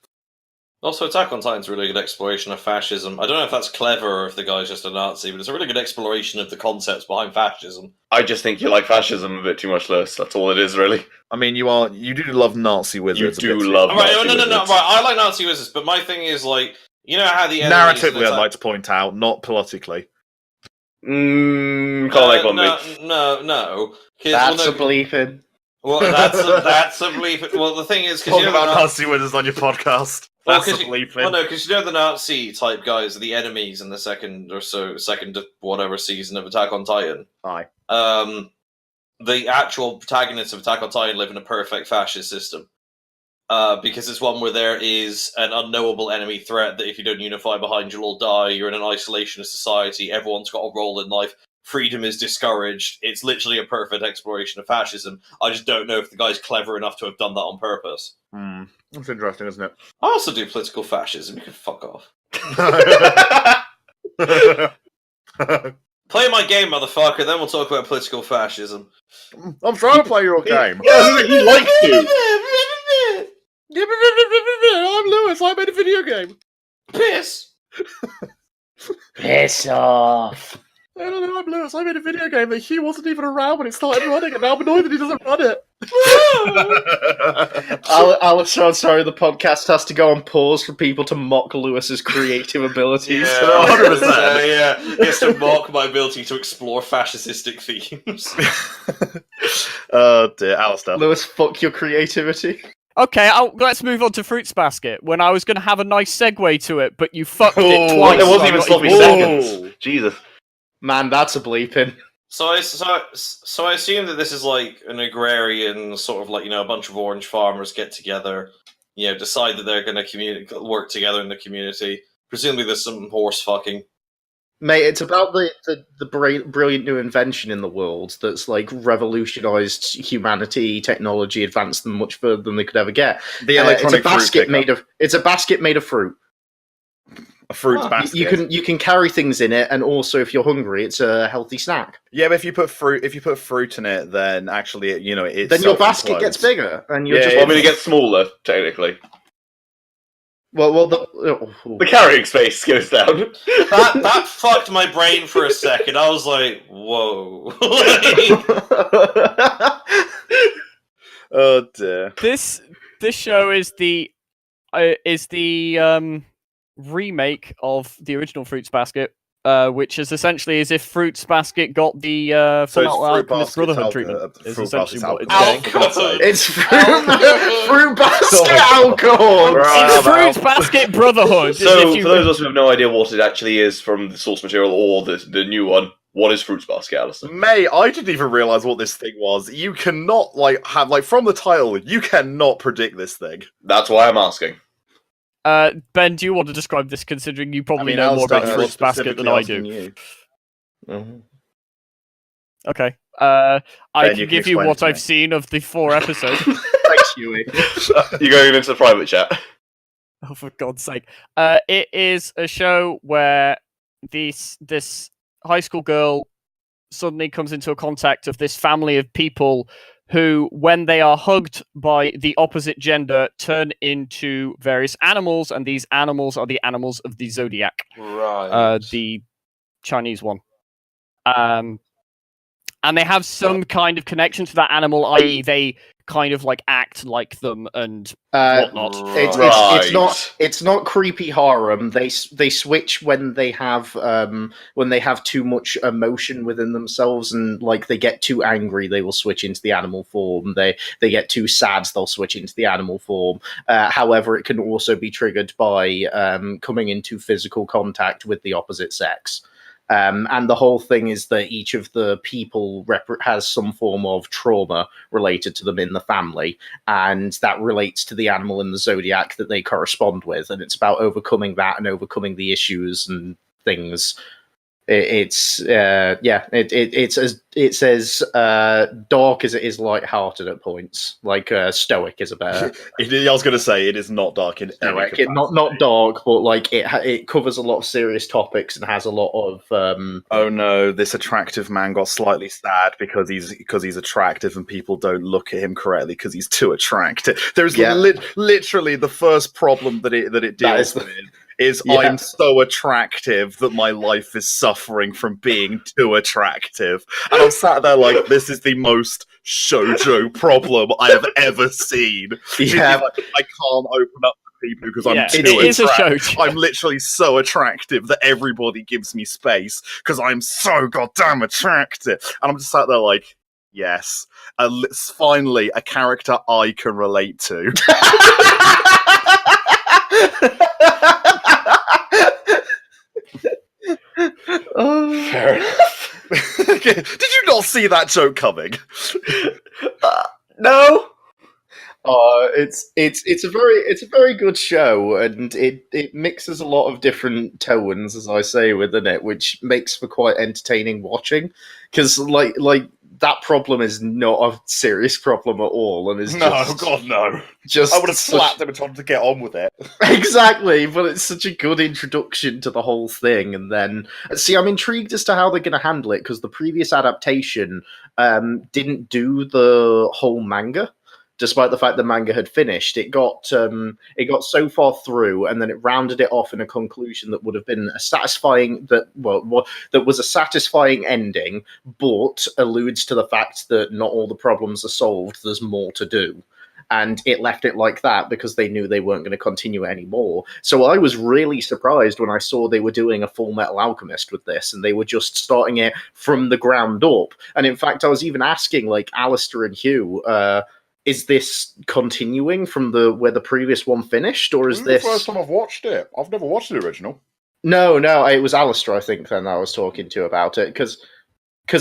Also, Attack on Titan's a really good exploration of fascism. I don't know if that's clever or if the guy's just a Nazi, but it's a really good exploration of the concepts behind fascism. I just think you like fascism a bit too much, Lewis. That's all it is, really. I mean, you do love Nazi wizards. You do love Nazi wizards. No. Right, I like Nazi wizards, but my thing is, how the narratively, I'd like to point out, not politically. Can't make one No. That's a bleeping. Well, that's a bleeping. Well, the thing is, because about Nazi wizards on your podcast. That's a bleeping. Well, no, because the Nazi type guys are the enemies in the second whatever season of Attack on Titan. Aye. The actual protagonists of Attack on Titan live in a perfect fascist system. Because it's one where there is an unknowable enemy threat that if you don't unify behind, you'll all die. You're in an isolationist society. Everyone's got a role in life. Freedom is discouraged. It's literally a perfect exploration of fascism. I just don't know if the guy's clever enough to have done that on purpose. That's interesting, isn't it? I also do political fascism. You can fuck off. Play my game, motherfucker, then we'll talk about political fascism. I'm trying to play your game. He likes to. I'm Lewis. I made a video game. Piss. Piss off. I don't know, I'm Lewis. I made a video game that Hugh wasn't even around when it started running, and now I'm annoyed that he doesn't run it. Alastair, I'm sorry, the podcast has to go on pause for people to mock Lewis's creative abilities. Yeah, 100%. Yeah, he has to mock my ability to explore fascistic themes. Oh dear, Alastair. Lewis, fuck your creativity. Okay, let's move on to Fruits Basket. When I was going to have a nice segue to it, but you fucked it Oh, twice. it so wasn't I'm even not sloppy even- seconds. Jesus. Man, that's a bleeping. So I assume that this is like an agrarian sort of like, you know, a bunch of orange farmers get together, you know, decide that they're going to work together in the community. Presumably there's some horse fucking. Mate, it's about the brilliant new invention in the world that's like revolutionized humanity, technology, advanced them much further than they could ever get. The electronic It's a basket made of fruit. A fruit basket. You can carry things in it, and also if you're hungry, it's a healthy snack. Yeah, but if you put fruit in it, then actually, it then your basket gets bigger, and you're just. Well, I mean, it gets smaller technically. Well, the carrying space goes down. That fucked my brain for a second. I was like, whoa. Oh dear. This show is the remake of the original Fruits Basket, which is essentially as if Fruits Basket got the So Full it's Alchemist Brotherhood treatment. Is Fruit essentially Basket what it's alcohol. getting. For God's sake. it's fruit basket alcohol. It's Fruits Basket Brotherhood. So, for those of us who have no idea what it actually is from the source material or the new one, what is Fruits Basket, Alastair? Mate, I didn't even realise what this thing was. You cannot have from the title, you cannot predict this thing. That's why I'm asking. Ben, do you want to describe this, considering you probably know more about Fruits Basket than I do? Mm-hmm. Okay. I Ben, can give you what I've seen of the 4 episodes. Thanks, Huey. You're going into the private chat. Oh, for God's sake. It is a show where this high school girl suddenly comes into a contact of this family of people who, when they are hugged by the opposite gender, turn into various animals, and these animals are the animals of the zodiac. Right. The Chinese one. And they have some kind of connection to that animal, i.e. they kind of like act like them and whatnot. It's not creepy harem. They switch when they have too much emotion within themselves, and like they get too angry, they will switch into the animal form. They get too sad, they'll switch into the animal form. However, it can also be triggered by coming into physical contact with the opposite sex. And the whole thing is that each of the people has some form of trauma related to them in the family, and that relates to the animal in the zodiac that they correspond with, and it's about overcoming that and overcoming the issues and things. It's as dark as it is light-hearted at points. Like Stoic is a better. I was going to say it is not dark in any capacity. Not dark, but like it covers a lot of serious topics and has a lot of. Oh no! This attractive man got slightly sad because he's attractive and people don't look at him correctly because he's too attractive. There's literally the first problem that it deals with. I'm so attractive that my life is suffering from being too attractive. And I'm sat there like, this is the most shoujo problem I have ever seen. Yeah. I can't open up to people because I'm too it is attractive. a shoujo. I'm literally so attractive that everybody gives me space because I'm so goddamn attractive. And I'm just sat there like, yes, finally a character I can relate to. Fair enough. Did you not see that joke coming? No. It's a very good show, and it mixes a lot of different tones, as I say, within it, which makes for quite entertaining watching. Because like that problem is not a serious problem at all, and is God no. Just I would have slapped him and told him to get on with it. Exactly, but it's such a good introduction to the whole thing, and then see, I'm intrigued as to how they're going to handle it because the previous adaptation didn't do the whole manga. despite the fact the manga had finished. It got so far through, and then it rounded it off in a conclusion that would have been a satisfying that was a satisfying ending, but alludes to the fact that not all the problems are solved. There's more to do. And it left it like that because they knew they weren't going to continue it anymore. So I was really surprised when I saw they were doing a Full Metal Alchemist with this, and they were just starting it from the ground up. And in fact, I was even asking, like, Alastair and Hugh, is this continuing from where the previous one finished, or is this... the first time I've watched it. I've never watched the original. No, it was Alastair, I think, then I was talking to about it, because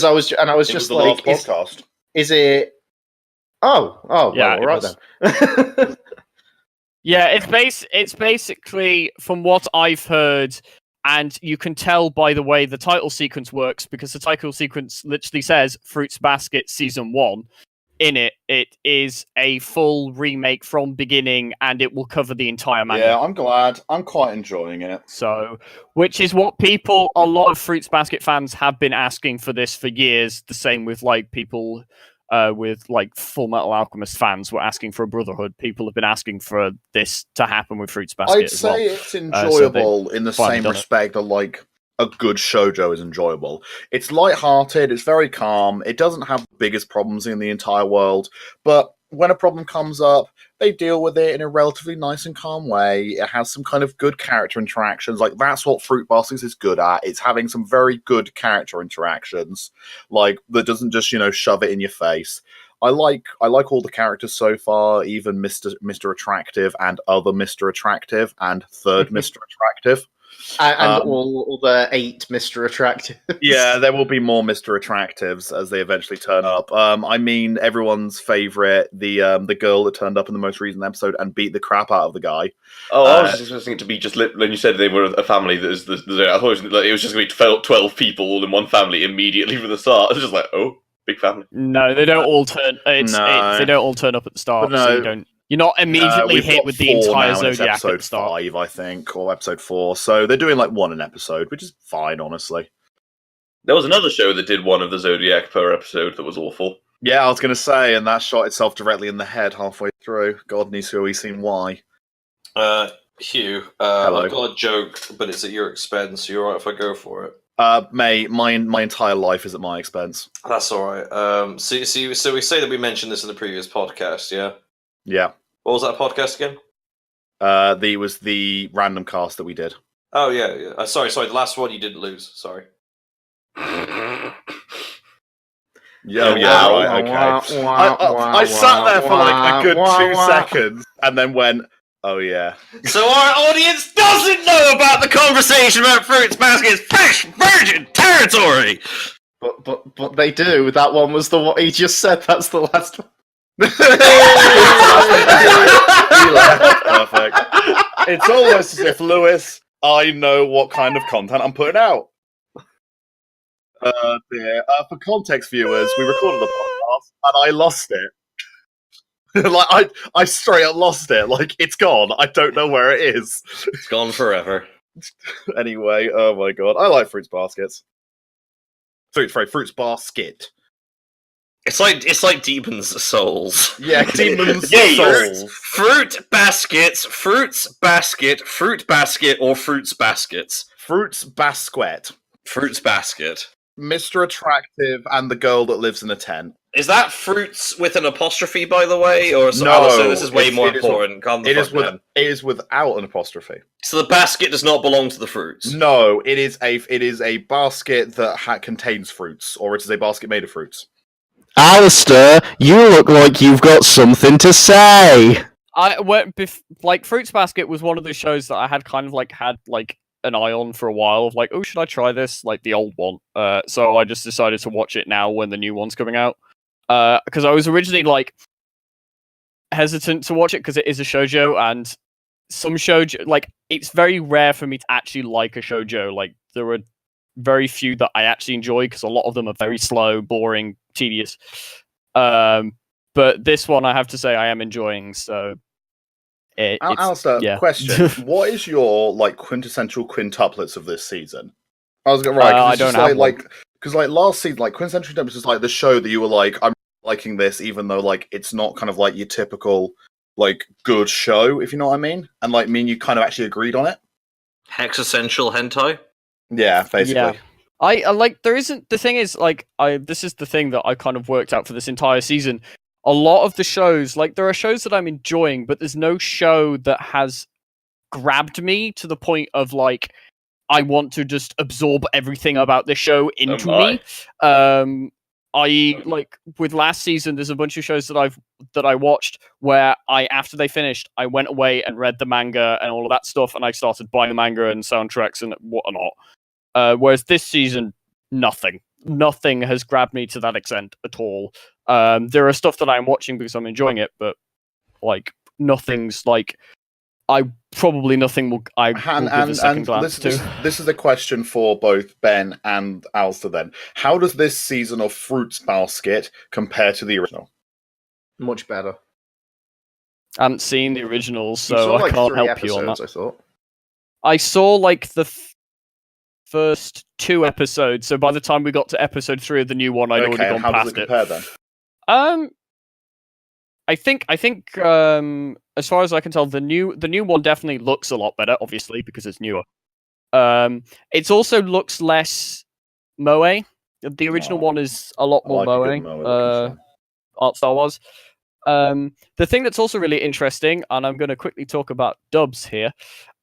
I was just like... Last podcast. Is it... Oh, yeah, well, all right then. Yeah, it's basically, from what I've heard, and you can tell by the way the title sequence works, because the title sequence literally says Fruits Basket Season 1. In it is a full remake from beginning, and it will cover the entire manga. Yeah, I'm glad. I'm quite enjoying it. So, which is what a lot of Fruits Basket fans have been asking for this for years. The same with like people... with like Full Metal Alchemist fans were asking for a Brotherhood. People have been asking for this to happen with Fruits Basket. I'd say it's enjoyable in the same respect that like a good shoujo is enjoyable. It's light-hearted, it's very calm, it doesn't have the biggest problems in the entire world, but when a problem comes up, they deal with it in a relatively nice and calm way. It has some kind of good character interactions. Like, that's what Fruit Baskets is good at. It's having some very good character interactions. Like, that doesn't just, shove it in your face. I like all the characters so far, even Mr. Attractive and other Mr. Attractive and third Mr. Attractive. And all the 8 Mr. Attractives. Yeah, there will be more Mr. Attractives as they eventually turn up. I mean, everyone's favourite, the girl that turned up in the most recent episode and beat the crap out of the guy. Oh, I was just expecting it to be just when you said they were a family. I thought it was just going to be 12 people all in one family immediately from the start. I was just like, oh, big family. No, they don't all turn. They don't all turn up at the start. No. So you don't. You're not immediately hit with the entire Zodiac episode at the start. 5, I think, or episode 4. So they're doing like one an episode, which is fine, honestly. There was another show that did one of the Zodiac per episode that was awful. Yeah, I was going to say, and that shot itself directly in the head halfway through. God knows who he's seen why. Hugh, Hello. I've got a joke, but it's at your expense. You're alright if I go for it? Mate, my entire life is at my expense. That's alright. So we say that we mentioned this in the previous podcast, yeah? Yeah. What was that podcast again? It was the random cast that we did. Oh, yeah. Sorry, the last one you didn't lose. Sorry. Yeah, right, okay. I sat there for like a good 2 seconds and then went, oh yeah. So our audience doesn't know about the conversation about Fruits Basket's fresh virgin territory! But they do. That one was the one he just said. That's the last one. Perfect. It's almost as if, Lewis, I know what kind of content I'm putting out. Dear. For context, viewers, we recorded the podcast and I lost it. I straight up lost it. Like, it's gone. I don't know where it is. It's gone forever. Anyway, oh my god, I like Fruits Baskets. Fruits Basket. It's like Demon's Souls. Yeah, Demon's Souls. Fruit Baskets, Fruits Basket, Fruit Basket, or Fruits Baskets. Fruits Basket. Fruits Basket. Mr. Attractive and the girl that lives in a tent. Is that fruits with an apostrophe, by the way? Or No, so this is way more important. It is without an apostrophe. So the basket does not belong to the fruits? No, it is a basket that contains fruits, or it is a basket made of fruits. Alastair, you look like you've got something to say. Fruits Basket was one of the shows that I had had an eye on for a while of like, oh, should I try this? Like the old one. So I just decided to watch it now when the new one's coming out. Because I was originally like hesitant to watch it because it is a shoujo, and some shoujo, like, it's very rare for me to actually like a shoujo. Like, there are very few that I actually enjoy because a lot of them are very slow, boring, tedious. But this one I have to say I am enjoying, so Alastair, yeah. Question. What is your quintessential quintuplets of this season? I was going I don't have one. because last season, quintessential quintuplets was the show that you were like, I'm liking this, even though like it's not kind of like your typical like good show, if you know what I mean. And like me and you kind of actually agreed on it. Hex essential hentai. Yeah, basically. Yeah. I like there isn't the thing is like this is the thing that I kind of worked out for this entire season. A lot of the shows, like there are shows that I'm enjoying, but there's no show that has grabbed me to the point of like I want to just absorb everything about this show into me. I like with last season, there's a bunch of shows that I watched where after they finished, I went away and read the manga and all of that stuff, and I started buying the manga and soundtracks and whatnot. Whereas this season, nothing has grabbed me to that extent at all. There are stuff that I'm watching because I'm enjoying it, but like nothing's like nothing will give a second glance to. This is a question for both Ben and Alastair then. How does this season of Fruits Basket compare to the original? Much better. I haven't seen the originals, so I can't help you on that. I thought I saw like the first 2 episodes, so by the time we got to episode 3 of the new one, I'd already gone how past does it compare then? I think as far as I can tell, the new one definitely looks a lot better, obviously because it's newer. It also looks less moe. The original one is a lot more moe. Art style was. The thing that's also really interesting, and I'm going to quickly talk about dubs here.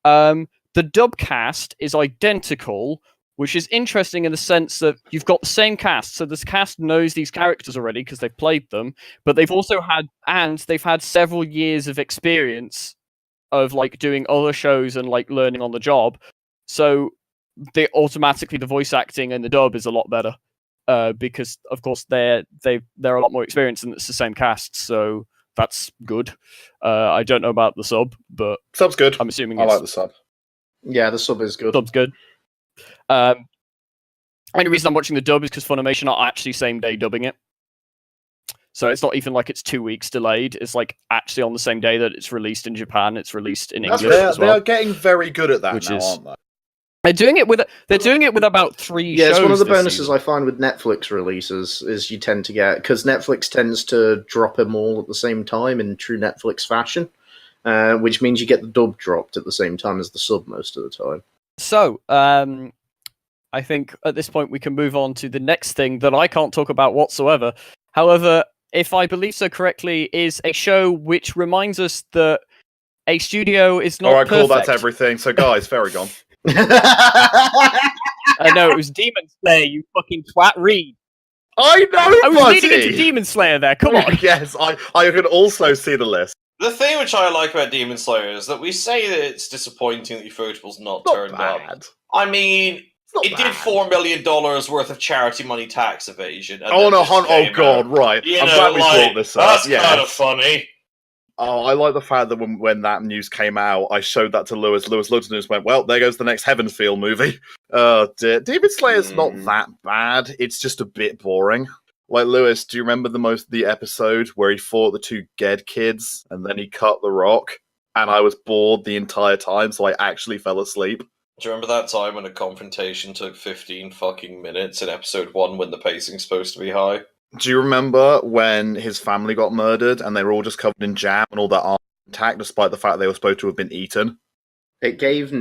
The dub cast is identical, which is interesting in the sense that you've got the same cast. So this cast knows these characters already because they've played them, but they've also had several years of experience of like doing other shows and like learning on the job. So the voice acting and the dub is a lot better because of course they're a lot more experienced and it's the same cast. So that's good. I don't know about the sub, but sub's good. I'm assuming I like the sub. Yeah, the sub is good. Sub's good. Only reason I'm watching the dub is because Funimation are actually same day dubbing it. So it's not even like it's 2 weeks delayed. It's like actually on the same day that it's released in Japan, it's released in English as well. They are getting very good at that aren't they? They're doing it with about 3 shows. Yeah, it's one of the this bonuses season. I find with Netflix releases is you tend to get, because Netflix tends to drop them all at the same time in true Netflix fashion. Which means you get the dub dropped at the same time as the sub most of the time. So, I think at this point we can move on to the next thing that I can't talk about whatsoever. However, if I believe so correctly, is a show which reminds us that a studio is not perfect. Alright, cool, that's everything. So guys, Fairy gone. No, it was Demon Slayer, you fucking twat, read. I know, I was leading into Demon Slayer there, come on. Yes, I can also see the list. The thing which I like about Demon Slayer is that we say that it's disappointing that Ufotable's not turned up. I mean, it did $4 million worth of charity money tax evasion. Oh god, right. I'm glad we brought this up. That's kind of funny. Oh, I like the fact that when that news came out, I showed that to Lewis. Lewis looked at it and went, well, there goes the next Heavensfield movie. Oh, dear. Demon Slayer's not that bad. It's just a bit boring. Like, Lewis, do you remember the episode where he fought the 2 Ged kids and then he cut the rock? And I was bored the entire time, so I actually fell asleep. Do you remember that time when a confrontation took 15 fucking minutes in episode 1 when the pacing's supposed to be high? Do you remember when his family got murdered and they were all just covered in jam and all their arms intact despite the fact they were supposed to have been eaten? It gave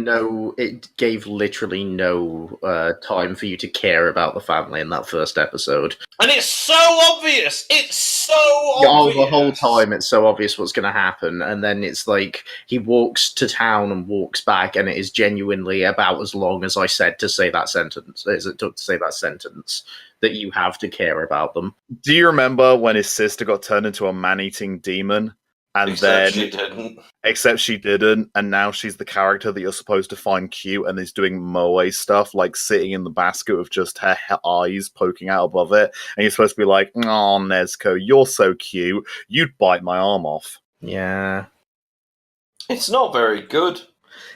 literally no time for you to care about the family in that first episode. And it's so obvious! It's so obvious! The whole time it's so obvious what's going to happen, and then it's like he walks to town and walks back, and it is genuinely about as long as I said to say that sentence, as it took to say that sentence, that you have to care about them. Do you remember when his sister got turned into a man-eating demon? And Except she didn't, and now she's the character that you're supposed to find cute and is doing moe stuff, like sitting in the basket with just her eyes poking out above it, and you're supposed to be like, oh, Nezuko, you're so cute, you'd bite my arm off. Yeah. It's not very good.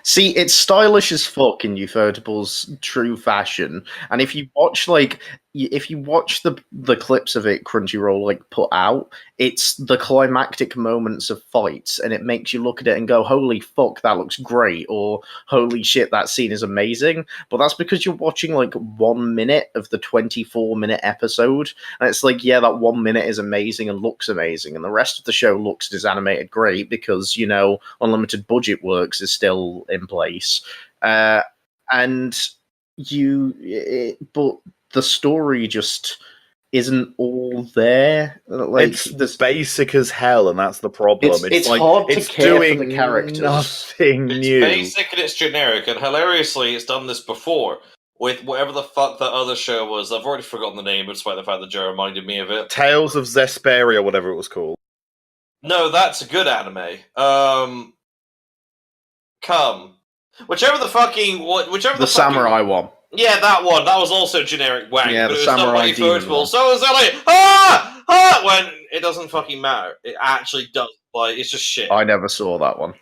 See, it's stylish as fuck in Ufotable's true fashion, and if you watch, like, if you watch the clips of it Crunchyroll like put out, it's the climactic moments of fights, and it makes you look at it and go, holy fuck, that looks great, or holy shit, that scene is amazing. But that's because you're watching like 1 minute of the 24-minute episode, and it's like, yeah, that 1 minute is amazing and looks amazing, and the rest of the show looks and is animated great because, you know, unlimited budget works is still in place. But the story just isn't all there. Like, it's basic as hell, and that's the problem. It's like, hard to care for the characters. Nothing new. It's basic and it's generic, and hilariously, it's done this before with whatever the fuck that other show was. I've already forgotten the name, despite the fact that Joe reminded me of it. Tales of Zesperia, whatever it was called. No, that's a good anime. Whichever the samurai one. Yeah, that one. That was also generic wank. Yeah, but the it was not samurai really demon virtual. one. So it's like, when it doesn't fucking matter. It actually does. Like, it's just shit. I never saw that one.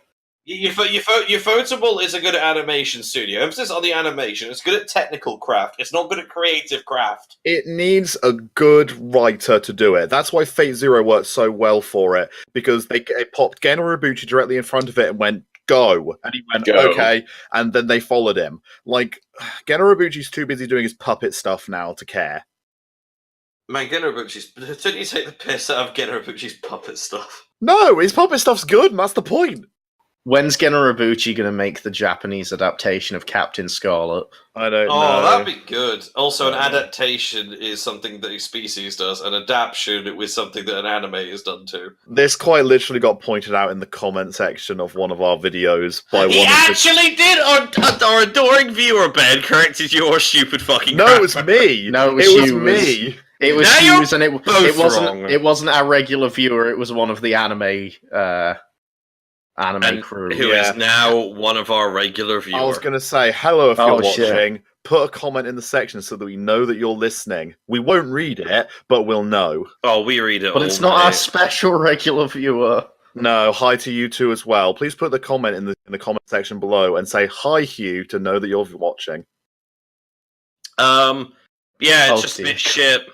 Ufotable is a good animation studio. Emphasis on the animation. It's good at technical craft. It's not good at creative craft. It needs a good writer to do it. That's why Fate Zero worked so well for it, because they popped Gen Urobuchi directly in front of it and went, go. And he went, Go. okay. And then they followed him. Like, Gen Urobuchi's too busy doing his puppet stuff now to care. Man, Gen Urobuchi's... Didn't you take the piss out of Gen Urobuchi's puppet stuff? No, his puppet stuff's good, and that's the point. When's Gen Urobuchi going to make the Japanese adaptation of Captain Scarlet? I don't know. Oh, that'd be good. Also, an adaptation is something that a species does. An adaptation is something that an anime is done too. This quite literally got pointed out in the comment section of one of our videos by one of actually did! Our adoring viewer, Ben, corrected your stupid fucking No, it was me! No, it was Hugh. me! It was Now Hughes, and it wasn't our regular viewer, it was one of the anime crew. Who is now one of our regular viewers. I was going to say, hello if you're watching. Shit. Put a comment in the section so that we know that you're listening. We won't read it, but we'll know. Oh, we read it. But it's not our special regular viewer. No, hi to you too as well. Please put the comment in the comment section below and say hi, Hugh, to know that you're watching. Yeah, it's just a bit shit.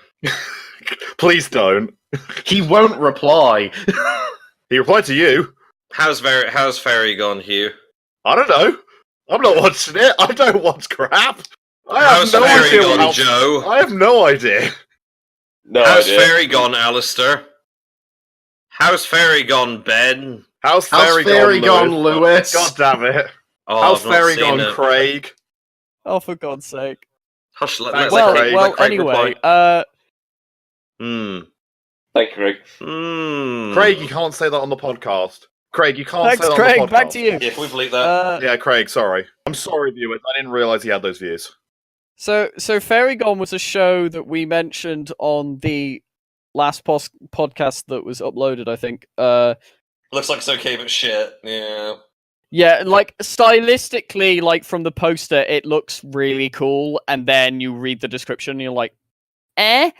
Please don't. He won't reply. He replied to you. How's Fairy gone, Hugh? I don't know. I'm not watching it. I don't watch crap. How's Fairy gone, Joe? I have no idea. How's Fairy gone, Alastair? How's Fairy gone, Ben? How's Fairy gone, Lewis? God damn it. Oh, How's Fairy gone, Craig? Oh, for God's sake. Hush, Thanks, Well, Craig. well, Craig anyway, Thank you, Craig. Craig, you can't say that on the podcast. Craig, you can't thanks, say that Craig, on the podcast. back to you. Yeah, can we believe that? Yeah, Craig, sorry. I'm sorry, viewers. I didn't realise he had those views. So Fairy Gone was a show that we mentioned on the last podcast that was uploaded, I think. Looks like it's okay, but shit. Yeah. Yeah, like, stylistically, like, from the poster, it looks really cool, and then you read the description, and you're like, eh?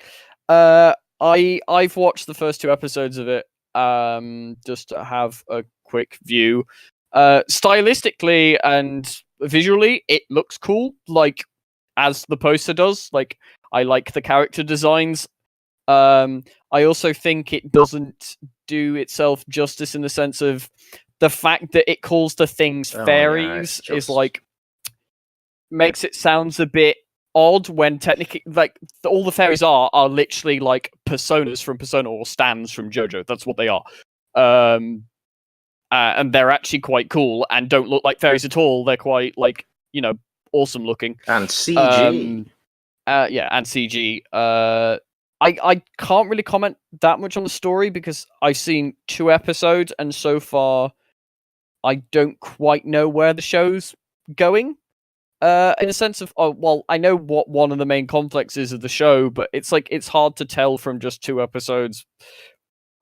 I've watched the first 2 episodes of it, just to have a quick view. Stylistically and visually, it looks cool, like, as the poster does. Like, I like the character designs. I also think it doesn't do itself justice in the sense of the fact that it calls the things fairies is like makes it sounds a bit odd when technically like all the fairies are literally like personas from Persona or stands from JoJo. That's what they are. And they're actually quite cool and don't look like fairies at all. They're quite like, you know, awesome looking. And CG. Yeah, and CG. I can't really comment that much on the story because I've seen 2 episodes and so far I don't quite know where the show's going. In a sense of, I know what one of the main conflicts is of the show, but it's like it's hard to tell from just 2 episodes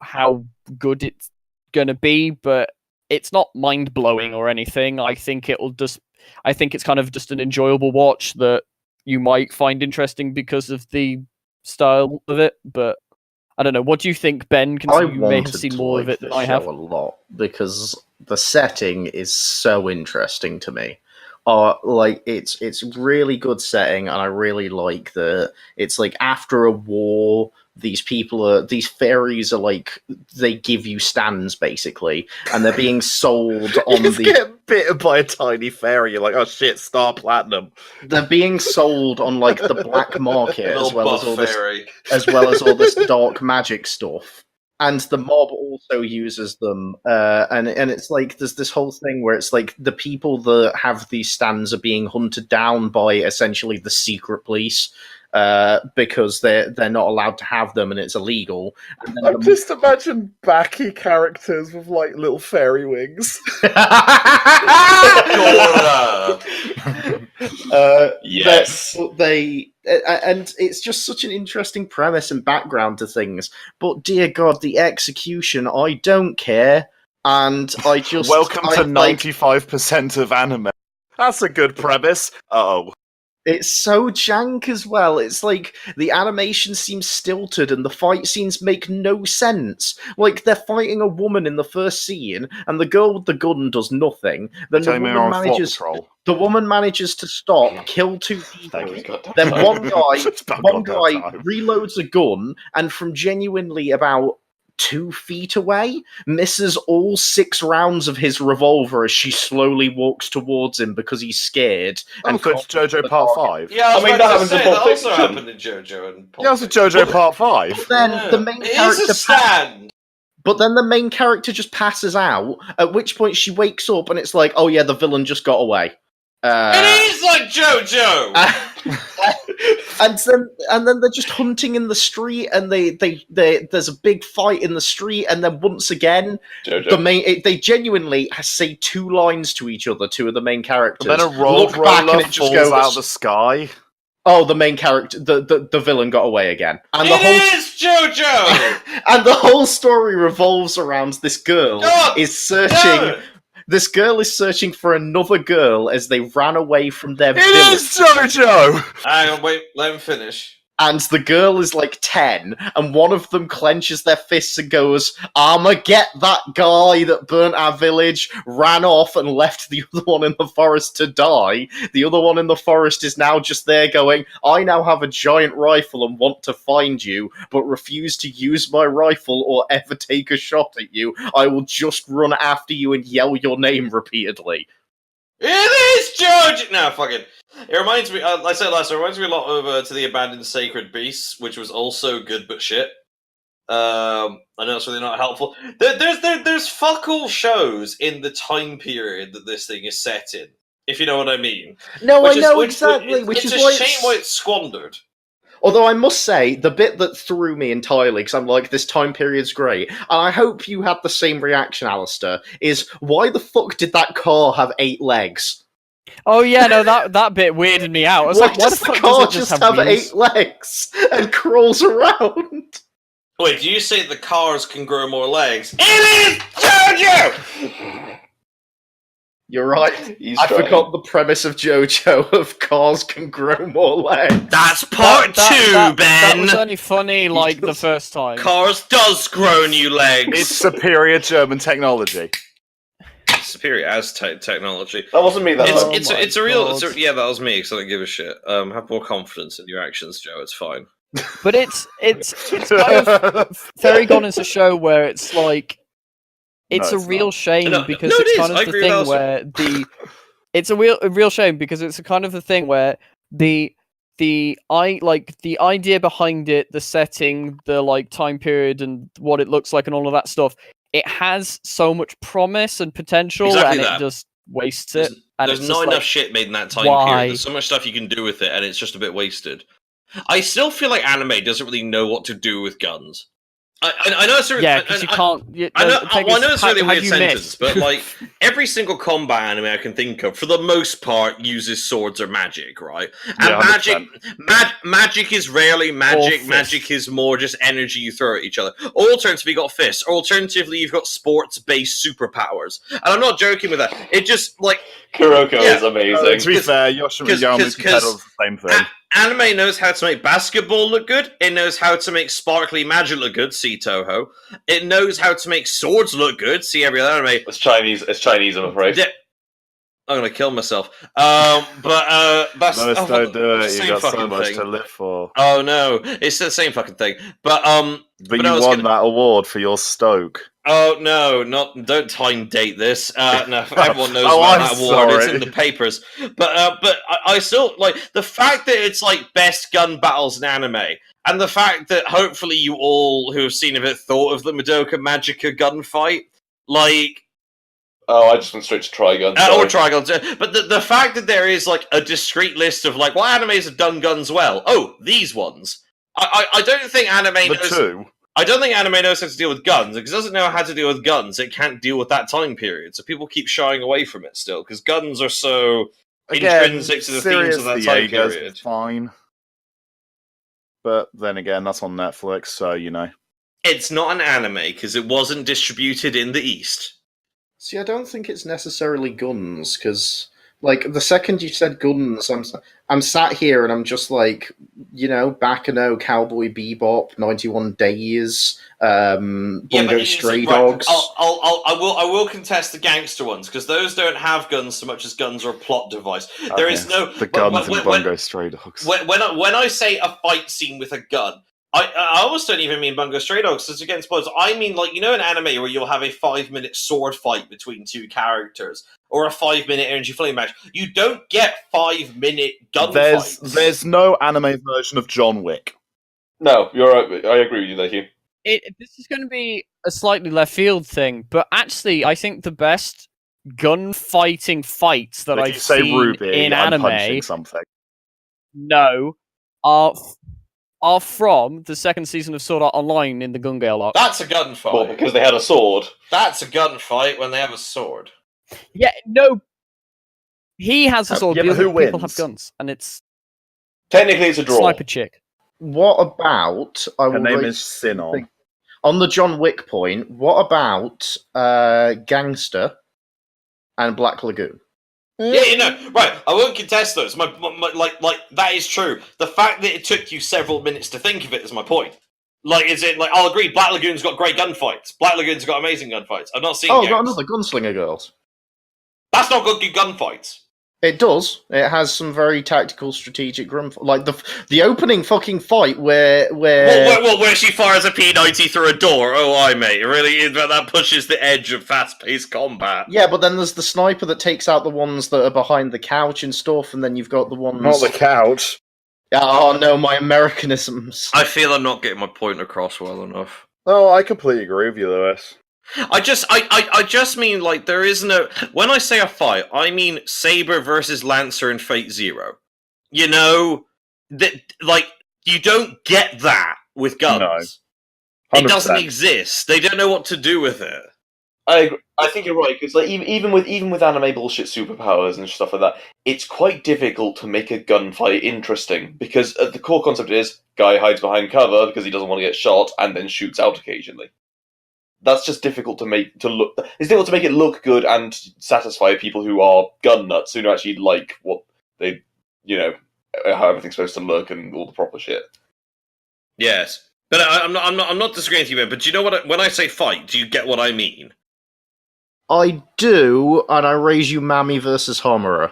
how good it's gonna be. But it's not mind blowing or anything. I think it's kind of just an enjoyable watch that you might find interesting because of the style of it. But I don't know. What do you think, Ben? You may have seen more of it than I have. A lot because the setting is so interesting to me. are like it's really good setting, and I really like that it's like after a war. These fairies are like, they give you stands basically, and they're being sold on the. Getting bitten by a tiny fairy. You're like, oh shit, Star Platinum. They're being sold on like the black market as well as all fairy. this dark magic stuff. And the mob also uses them, and it's like there's this whole thing where it's like the people that have these stands are being hunted down by essentially the secret police. Because they're not allowed to have them and it's illegal. And then just imagine backy characters with like little fairy wings. Yes, and it's just such an interesting premise and background to things. But dear God, the execution, I don't care, and I just welcome to 95% of anime. That's a good premise. Uh-oh. It's so jank as well. It's like the animation seems stilted and the fight scenes make no sense. Like, they're fighting a woman in the first scene and the girl with the gun does nothing. Then the woman manages to stop, kill two people. Then one guy reloads a gun and from genuinely about 2 feet away, misses all 6 rounds of his revolver as she slowly walks towards him because he's scared. And it's JoJo Part 5. Yeah, I mean, that also happened in JoJo. And yeah, it's JoJo Part 5. But then the main character But then the main character just passes out, at which point she wakes up and it's like, oh yeah, the villain just got away. It is like JoJo! and then they're just hunting in the street, and there's a big fight in the street, and then once again, they genuinely say 2 lines to each other, 2 of the main characters. And then a roller falls out of the sky. Oh, the main character, the villain got away again. And is JoJo! And the whole story revolves around this girl is searching... No! This girl is searching for another girl as they ran away from their village. It is JoJo! Hang on, wait, let him finish. And the girl is like 10, and one of them clenches their fists and goes, I'ma get that guy that burnt our village, ran off and left the other one in the forest to die. The other one in the forest is now just there going, I now have a giant rifle and want to find you, but refuse to use my rifle or ever take a shot at you. I will just run after you and yell your name repeatedly. It is JoJo! No, fuck it. It reminds me, I said last, it reminds me a lot of To the Abandoned Sacred Beasts, which was also good but shit. I know it's really not helpful. There's fuck all shows in the time period that this thing is set in, if you know what I mean. No, I know exactly. Which is a shame why it's squandered. Although I must say, the bit that threw me entirely, because I'm like, this time period's great, and I hope you had the same reaction, Alastair, is why the fuck did that car have 8 legs? Oh yeah, no, that bit weirded me out. I was like, why the fuck car does it just have 8 legs and crawls around? Wait, do you say the cars can grow more legs? It is JoJo! You're right. I forgot the premise of JoJo of cars can grow more legs. That's part 2, Ben! That was only funny, like, the first time. Cars does grow new legs! It's superior German technology. Superior as technology. That wasn't me. It's a real. Yeah, that was me. Because I don't give a shit. Have more confidence in your actions, Joe. It's fine. But it's kind of very gone as a show where it's like it's a real shame because it's kind of the thing where it's a real shame because it's a kind of the thing where the idea behind it, the setting, the like time period, and what it looks like, and all of that stuff. It has so much promise and potential, and it just wastes it. There's not enough shit made in that time period. There's so much stuff you can do with it, and it's just a bit wasted. I still feel like anime doesn't really know what to do with guns. I know it's a because you can't. I know it's a really weird sentence, but like every single combat anime I can think of, for the most part, uses swords or magic, right? And magic is rarely magic. Magic is more just energy you throw at each other. Or alternatively, you've got fists. Or alternatively, you've got sports-based superpowers. And I'm not joking with that. It just like Kuroko is amazing. To be fair, Yoshimi Yama's pedals the same thing. Anime knows how to make basketball look good. It knows how to make sparkly magic look good. See Toho. It knows how to make swords look good. See every other anime. It's Chinese. I'm afraid. I'm gonna kill myself. But that's Lewis, don't do it. same You got so fucking much thing. to live for. Oh no, it's the same fucking thing. But you won that award for your Stoke. Oh no, don't time date this. No, everyone knows Oh, about I'm that award. sorry. It's in the papers. But I still like the fact that it's like best gun battles in anime, and the fact that hopefully you all who have seen it thought of the Madoka Magica gunfight, like. Oh, I just went straight to Trigun. Or Trigun. But the fact that there is like a discrete list of like what animes have done guns well. Oh, these ones. I don't think anime knows. Two. I don't think anime knows how to deal with guns. Because it doesn't know how to deal with guns, it can't deal with that time period. So people keep shying away from it still because guns are so intrinsic to the themes of that time period. Fine. But then again, that's on Netflix, so you know. It's not an anime because it wasn't distributed in the East. See, I don't think it's necessarily guns, because, like, the second you said guns, I'm sat here and I'm just like, you know, Baccano, Cowboy Bebop, 91 Days, Bungo Stray Dogs. I will contest the gangster ones, because those don't have guns so much as guns are a plot device. There is no... The guns in Bungo Stray Dogs. When I say a fight scene with a gun, I almost don't even mean Bungo Stray Dogs, because against spoilers. I mean, like, you know, an anime where you'll have a 5-minute sword fight between two characters, or a 5-minute energy flame match. You don't get 5-minute gun fights. There's no anime version of John Wick. No, you're right. I agree with you there, Hugh. This is going to be a slightly left field thing, but actually, I think the best gunfighting fights that I've seen Ruby, in I'm anime, punching something. No, are from the second season of Sword Art Online in the Gun-Gale arc. That's a gunfight. Well, because they had a sword. That's a gunfight when they have a sword. Yeah, no. He has a sword, yeah, but but who people wins? have guns, and it's Technically, it's a draw. Sniper Chick. What about... Her name is Sinon. On the John Wick point, what about Gangster and Black Lagoon? Yeah, right. I won't contest those. My that is true. The fact that it took you several minutes to think of it is my point. Like, is it like I'll agree? Black Lagoon's got great gunfights. Black Lagoon's got amazing gunfights. I've not seen. Oh, got another Gunslinger Girls. That's not good gunfights. It does. It has some very tactical, strategic like the opening fucking fight where she fires a P90 through a door. Oh, mate, really? That pushes the edge of fast-paced combat. Yeah, but then there's the sniper that takes out the ones that are behind the couch and stuff, and then you've got the ones not the couch. Oh no, my Americanisms. I feel I'm not getting my point across well enough. Oh, I completely agree with you, Lewis. I just mean, like, there is no... When I say a fight, I mean Saber versus Lancer in Fate Zero. You know? That, like, you don't get that with guns. No. It doesn't exist. They don't know what to do with it. I agree. I think you're right, because like, even with anime bullshit superpowers and stuff like that, it's quite difficult to make a gunfight interesting, because the core concept is, guy hides behind cover because he doesn't want to get shot, and then shoots out occasionally. That's just difficult to make it look good and satisfy people who are gun nuts, who actually like what they, you know, how everything's supposed to look and all the proper shit. Yes, but I'm not disagreeing with you, man. But do you know what? When I say fight, do you get what I mean? I do, and I raise you Mami versus Homura.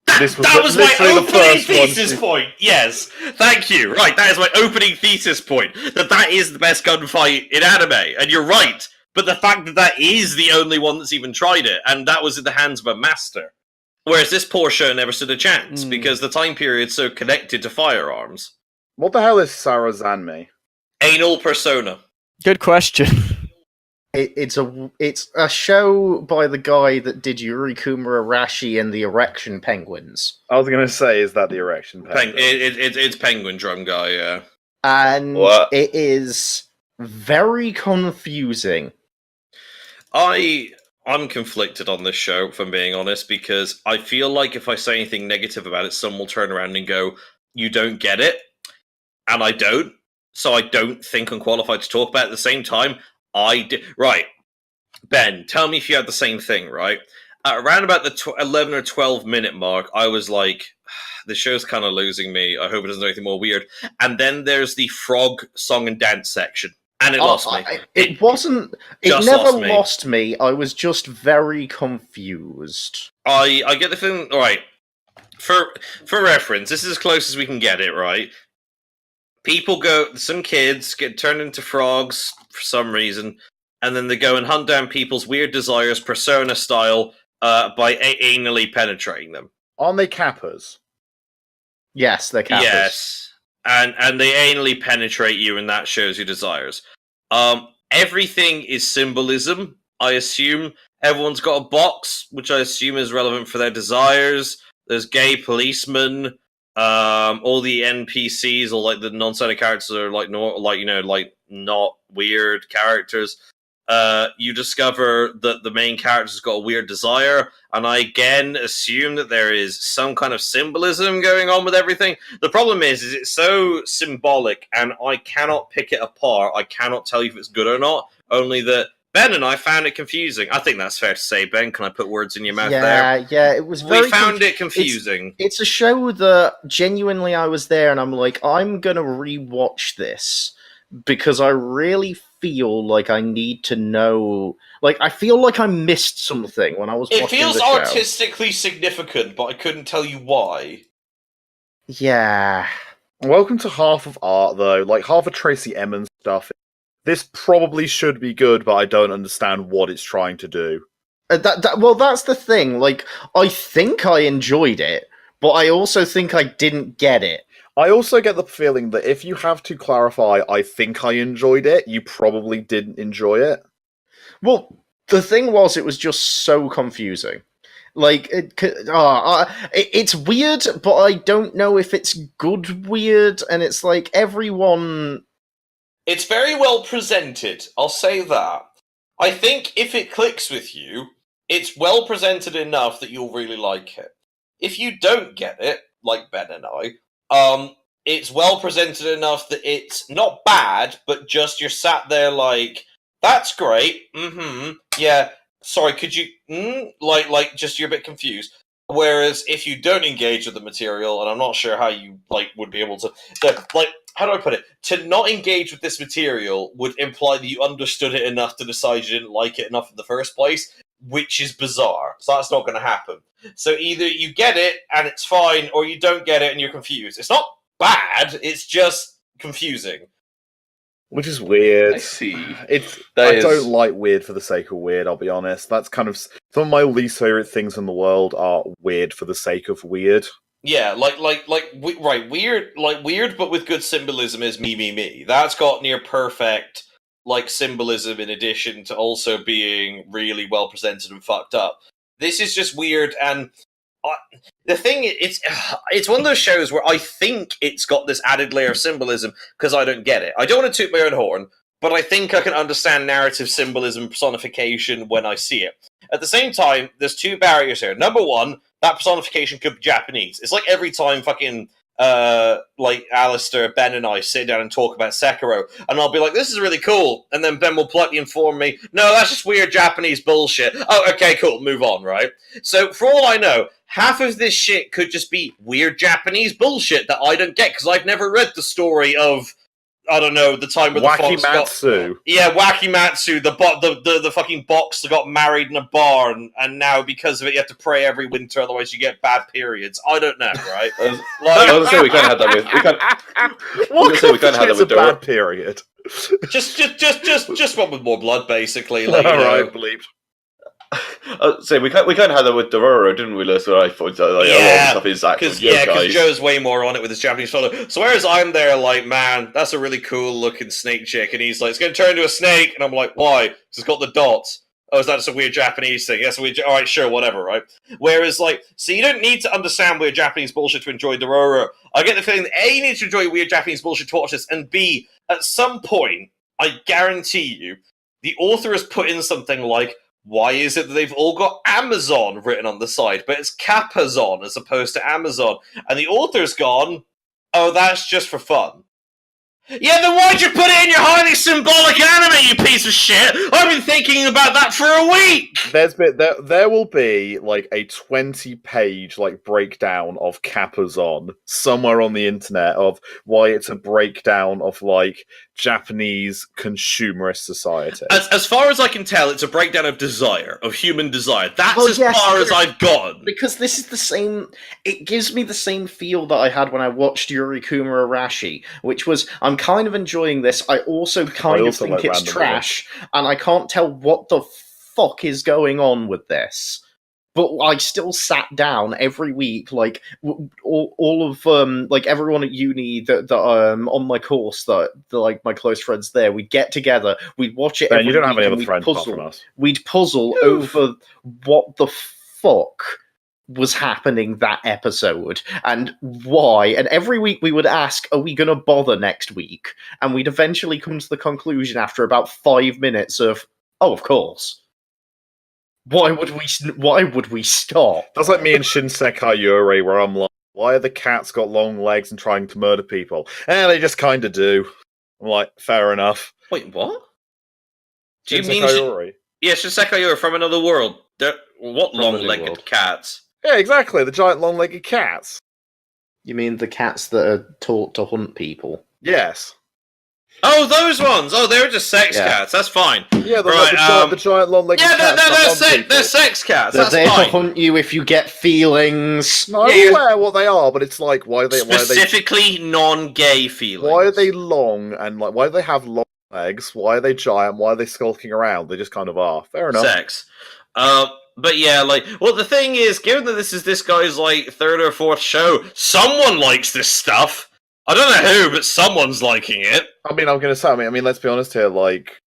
That was my opening thesis point. Yes, thank you. Right, that is my opening thesis point. That is the best gunfight in anime, and you're right. But the fact that is the only one that's even tried it, and that was in the hands of a master. Whereas this poor show never stood a chance, because the time period's so connected to firearms. What the hell is Sarazanmi? Anal persona. Good question. It's a show by the guy that did Yurikuma Arashi and the Erection Penguins. I was going to say, is that the Erection Penguin? It's Penguin Drum Guy, yeah. And it is very confusing. I'm conflicted on this show, if I'm being honest, because I feel like if I say anything negative about it, someone will turn around and go, you don't get it, and I don't, so I don't think I'm qualified to talk about it. At the same time, I did. Right, Ben, tell me if you had the same thing, right? Around about the 11 or 12 minute mark, I was like, the show's kind of losing me. I hope it doesn't do anything more weird. And then there's the frog song and dance section. And it lost me. It never lost me. I was just very confused. I get the feeling. All right, for reference, this is as close as we can get it. Right, some kids get turned into frogs for some reason, and then they go and hunt down people's weird desires, Persona style, by anally penetrating them. Aren't they Kappas? Yes, they're Kappas. Yes, and they anally penetrate you, and that shows your desires. Everything is symbolism, I assume. Everyone's got a box, which I assume is relevant for their desires. There's gay policemen. All the NPCs or like the non-standard characters are not weird characters. You discover that the main character's got a weird desire, and I again assume that there is some kind of symbolism going on with everything. The problem is it's so symbolic, and I cannot pick it apart. I cannot tell you if it's good or not, only that Ben and I found it confusing. I think that's fair to say, Ben. Can I put words in your mouth there? Yeah, it was very... We found it confusing. It's a show that genuinely I was there, and I'm like, I'm going to rewatch this, because I really feel like I need to know... Like, I feel like I missed something when I was watching the show. It feels artistically significant, but I couldn't tell you why. Yeah. Welcome to half of art, though. Like, half of Tracy Emin's stuff. This probably should be good, but I don't understand what it's trying to do. Well, that's the thing. Like, I think I enjoyed it, but I also think I didn't get it. I also get the feeling that if you have to clarify, I think I enjoyed it, you probably didn't enjoy it. Well, the thing was, it was just so confusing. Like, it's weird, but I don't know if it's good weird, and it's like everyone... It's very well presented, I'll say that. I think if it clicks with you, it's well presented enough that you'll really like it. If you don't get it, like Ben and I, it's well presented enough that it's not bad, but just you're sat there like, that's great, yeah, sorry, could you, like, just you're a bit confused. Whereas if you don't engage with the material, and I'm not sure how you, like, would be able to, like, how do I put it? To not engage with this material would imply that you understood it enough to decide you didn't like it enough in the first place, which is bizarre. So that's not going to happen. So either you get it and it's fine, or you don't get it and you're confused. It's not bad, it's just confusing. Which is weird. I see. I don't like weird for the sake of weird, I'll be honest. That's kind of... Some of my least favourite things in the world are weird for the sake of weird. Yeah, weird, but with good symbolism is me. That's got near perfect, like, symbolism in addition to also being really well presented and fucked up. This is just weird, and the thing, it's one of those shows where I think it's got this added layer of symbolism because I don't get it. I don't want to toot my own horn, but I think I can understand narrative symbolism, personification when I see it. At the same time, there's two barriers here. Number one, that personification could be Japanese. It's like every time fucking, like Alastair, Ben and I sit down and talk about Sekiro, and I'll be like, this is really cool, and then Ben will politely inform me, no, that's just weird Japanese bullshit. Oh, okay, cool, move on, right? So, for all I know, half of this shit could just be weird Japanese bullshit that I don't get, because I've never read the story of, I don't know, the time where the fox Wakimatsu. Yeah, Wakimatsu, the fucking box that got married in a barn, and now because of it you have to pray every winter, otherwise you get bad periods. I don't know, right? I was going to say we kind of had that with... We kind of had that with bad period. Just one with more blood, basically. Like, alright, believed. We kind of had that with Dororo, didn't we? So I thought a lot of stuff is actually because Joe's way more on it with his Japanese fellow. So whereas I'm there like, man, that's a really cool looking snake chick, and he's like, it's going to turn into a snake, and I'm like, why? Because it's got the dots. Oh, is that just a weird Japanese thing? Yes, all right, sure, whatever, right? Whereas, like, so you don't need to understand weird Japanese bullshit to enjoy Dororo. I get the feeling that A, you need to enjoy weird Japanese bullshit to watch this, and B, at some point, I guarantee you, the author has put in something like, why is it that they've all got Amazon written on the side, but it's Capazon as opposed to Amazon? And the author's gone, oh, that's just for fun. Yeah, then why'd you put it in your highly symbolic anime, you piece of shit? I've been thinking about that for a week! There will be, like, a 20-page, like, breakdown of Kappa-zon somewhere on the internet of why it's a breakdown of, like, Japanese consumerist society. As far as I can tell, it's a breakdown of desire, of human desire. That's far as I've gotten. Because this is the same... It gives me the same feel that I had when I watched Yurikuma Arashi, which was, I'm kind of enjoying this, I also think it's trash, and I can't tell what the fuck is going on with this. But I still sat down every week, like all of like everyone at uni that on my course, that like my close friends there, we'd get together, we'd watch it. Ben, you don't have any other friends apart from us. We'd puzzle over what the fuck was happening that episode and why. And every week we would ask, are we going to bother next week? And we'd eventually come to the conclusion after about 5 minutes of, oh, of course. Why would we stop? That's like me and Shinsekai Yuri, where I'm like, why have the cats got long legs and trying to murder people? They just kind of do. I'm like, fair enough. Wait, what? Do you Shinsekai Yuri? Yeah, Shinsekai Yuri from another world. What long-legged cats? Yeah, exactly. The giant long-legged cats. You mean the cats that are taught to hunt people? Yes. Oh, those ones! Oh, they were just sex cats. That's fine. Yeah, the giant long-legged cats. They're sex cats. They're That's there fine. to hunt you if you get feelings. No, I'm aware what they are, but it's like, why are they... Specifically non-gay feelings. Why are they long, and like, why do they have long legs? Why are they giant? Why are they skulking around? They just kind of are. Fair enough. Sex. But yeah, like, well, the thing is, given that this is this guy's, like, 3rd or 4th show, someone likes this stuff. I don't know who, but someone's liking it. I mean, I'm going to say, I mean, let's be honest here, like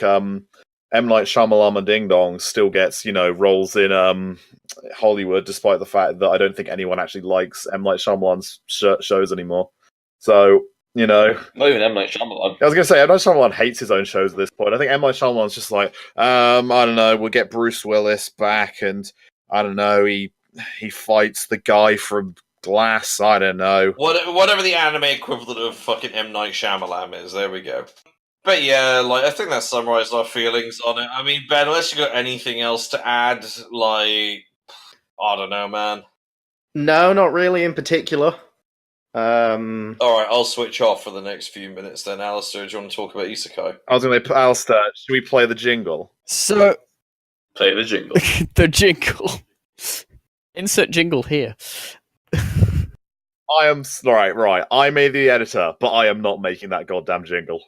M. Night Shyamalan Ding Dong still gets, roles in Hollywood, despite the fact that I don't think anyone actually likes M. Night Shyamalan's shows anymore. So, Not even M. Night Shyamalan. I was going to say, M. Night Shyamalan hates his own shows at this point. I think M. Night Shyamalan's just like, I don't know, we'll get Bruce Willis back, and I don't know, he fights the guy from Glass, I don't know. Whatever the anime equivalent of fucking M. Night Shyamalan is, there we go. But yeah, like, I think that summarized our feelings on it. I mean, Ben, unless you got anything else to add, like, I don't know, man. No, not really in particular. Alright, I'll switch off for the next few minutes then. Alastair, do you want to talk about Isekai? I was going to Alastair, should we play the jingle? So... Play the jingle. The jingle. Insert jingle here. I am... Right. I may be the editor, but I am not making that goddamn jingle.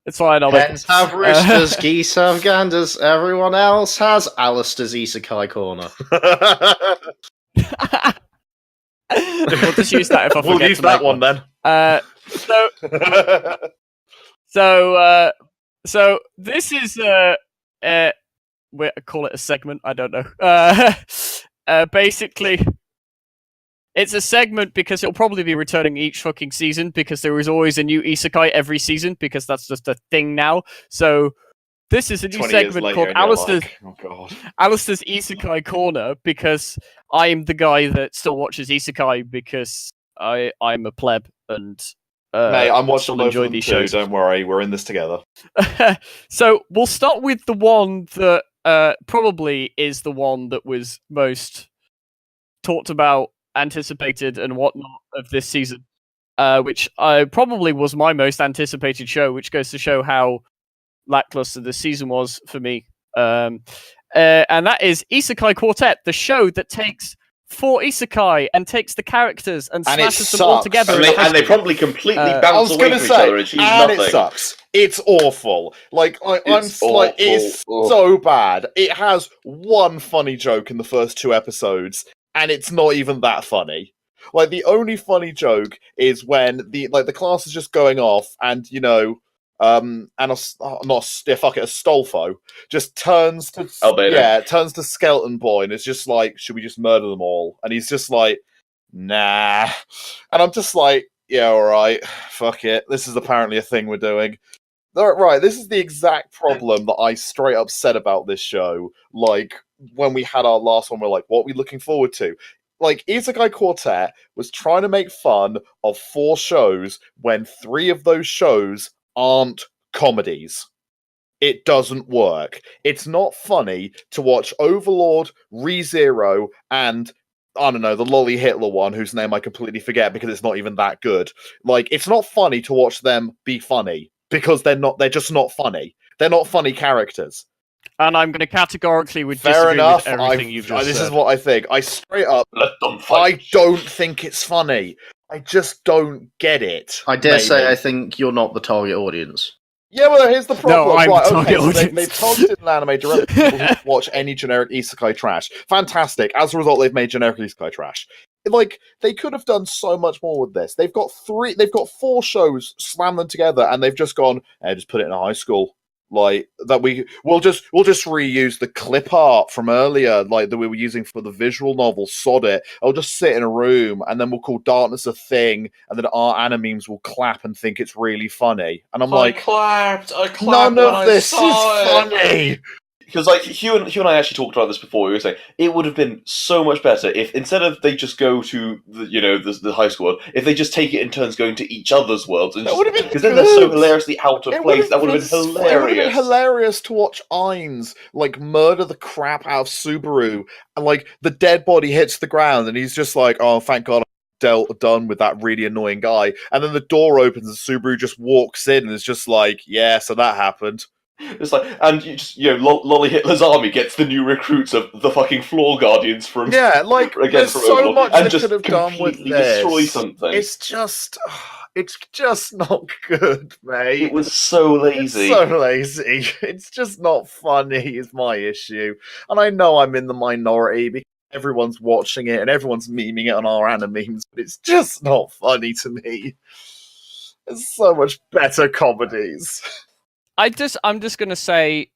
It's fine, I'll Hens have roosters, geese have ganders, everyone else has Alastair's Isekai Corner. We'll just use that if I forget We'll use that one then. So this is we call it a segment. I don't know. Basically, it's a segment because it'll probably be returning each fucking season because there is always a new isekai every season because that's just a thing now. So this is a new segment called Alastair's Isekai Corner because I'm the guy that still watches isekai because I'm a pleb and mate, I'm watching both of them these shows. Don't worry, we're in this together. So we'll start with the one that probably is the one that was most talked about, anticipated, and whatnot of this season, which probably was my most anticipated show, which goes to show how lackluster this season was for me. And that is Isekai Quartet, the show that takes 4 isekai and takes the characters and smashes them all together. And they probably completely bounce away from each other and achieve nothing. It sucks. It's awful. Like, it's so bad. It has one funny joke in the first 2 episodes, and it's not even that funny. Like, the only funny joke is when the class is just going off, and Astolfo just turns to Skeleton Boy, and it's just like, should we just murder them all? And he's just like, nah. And I'm just like, yeah, alright, fuck it. This is apparently a thing we're doing. Right, this is the exact problem that I straight up said about this show. Like, when we had our last one, we're like, what are we looking forward to? like, Isekai Quartet was trying to make fun of 4 shows when 3 of those shows aren't comedies. It doesn't work. It's not funny to watch Overlord, ReZero, and I don't know, the Lolly Hitler one, whose name I completely forget because it's not even that good. Like, it's not funny to watch them be funny because they're just not funny. They're not funny characters. And I'm going to categorically Fair enough. with everything you've just this said. is what I think. I straight up, Let them fight. I don't think it's funny. I just don't get it. I dare say I think you're not the target audience. Yeah, well, here's the problem. No, I'm right, the target okay, so audience. they've targeted an anime directly to people who watch any generic isekai trash. Fantastic. As a result, they've made generic isekai trash. Like, they could have done so much more with this. They've got 4 shows, slam them together, and they've just gone, just put it in a high school. Like, that we'll just reuse the clip art from earlier, like, that we were using for the visual novel, sod it. I'll just sit in a room, and then we'll call darkness a thing, and then our animemes will clap and think it's really funny. And I'm like, I clapped none of this is saw it. funny! Because like Hugh and I actually talked about this before. We were saying it would have been so much better if instead of they just go to the high school world, if they just take it in turns going to each other's worlds, and because then they're so hilariously out of place. That would have been hilarious. It would have been hilarious to watch Ainz like murder the crap out of Subaru, and like the dead body hits the ground, and he's just like, "Oh, thank God." Done with that really annoying guy, and then the door opens and Subaru just walks in and is just like, yeah, so that happened. It's like, and Lolly Hitler's army gets the new recruits of the fucking Floor Guardians from like there's so Overlord, much and they just could have done with completely this. destroy something. It's just not good, mate. It was so lazy. It's so lazy. It's just not funny. Is my issue, and I know I'm in the minority because everyone's watching it and everyone's memeing it on our animemes, but it's just not funny to me. There's so much better comedies. I'm just going to say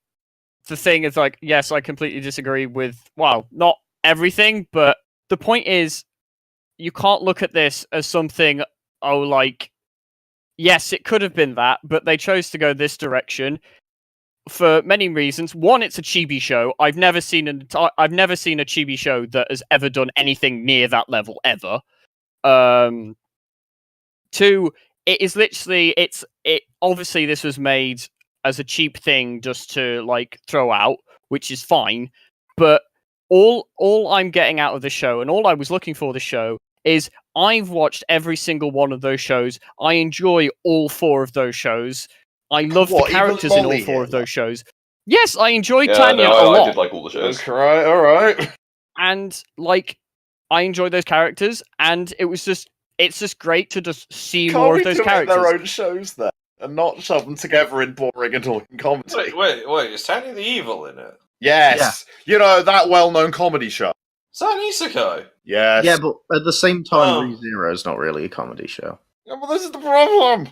the thing is, like, yes, I completely disagree with, well, not everything, but the point is, you can't look at this as something, like, yes, it could have been that, but they chose to go this direction for many reasons. One, it's a chibi show. I've never seen a chibi show that has ever done anything near that level, ever. 2, it is literally, obviously this was made as a cheap thing just to like throw out, which is fine. But all I'm getting out of the show, and all I was looking for the show, is I've watched every single one of those shows. I enjoy all 4 of those shows. I love the characters in all 4 of those shows. Yes, I enjoyed Tanya a lot. I did like all the shows. Okay, all right. And like, I enjoyed those characters, and it's just great to just see more of those characters. Their own shows there. And not shove them together in boring and talking comedy. Wait, is Tanya the Evil in it? Yes. Yeah. You know, that well-known comedy show. Is that an isekai? Yes. Yeah, but at the same time, ReZero is not really a comedy show. Yeah, well, this is the problem.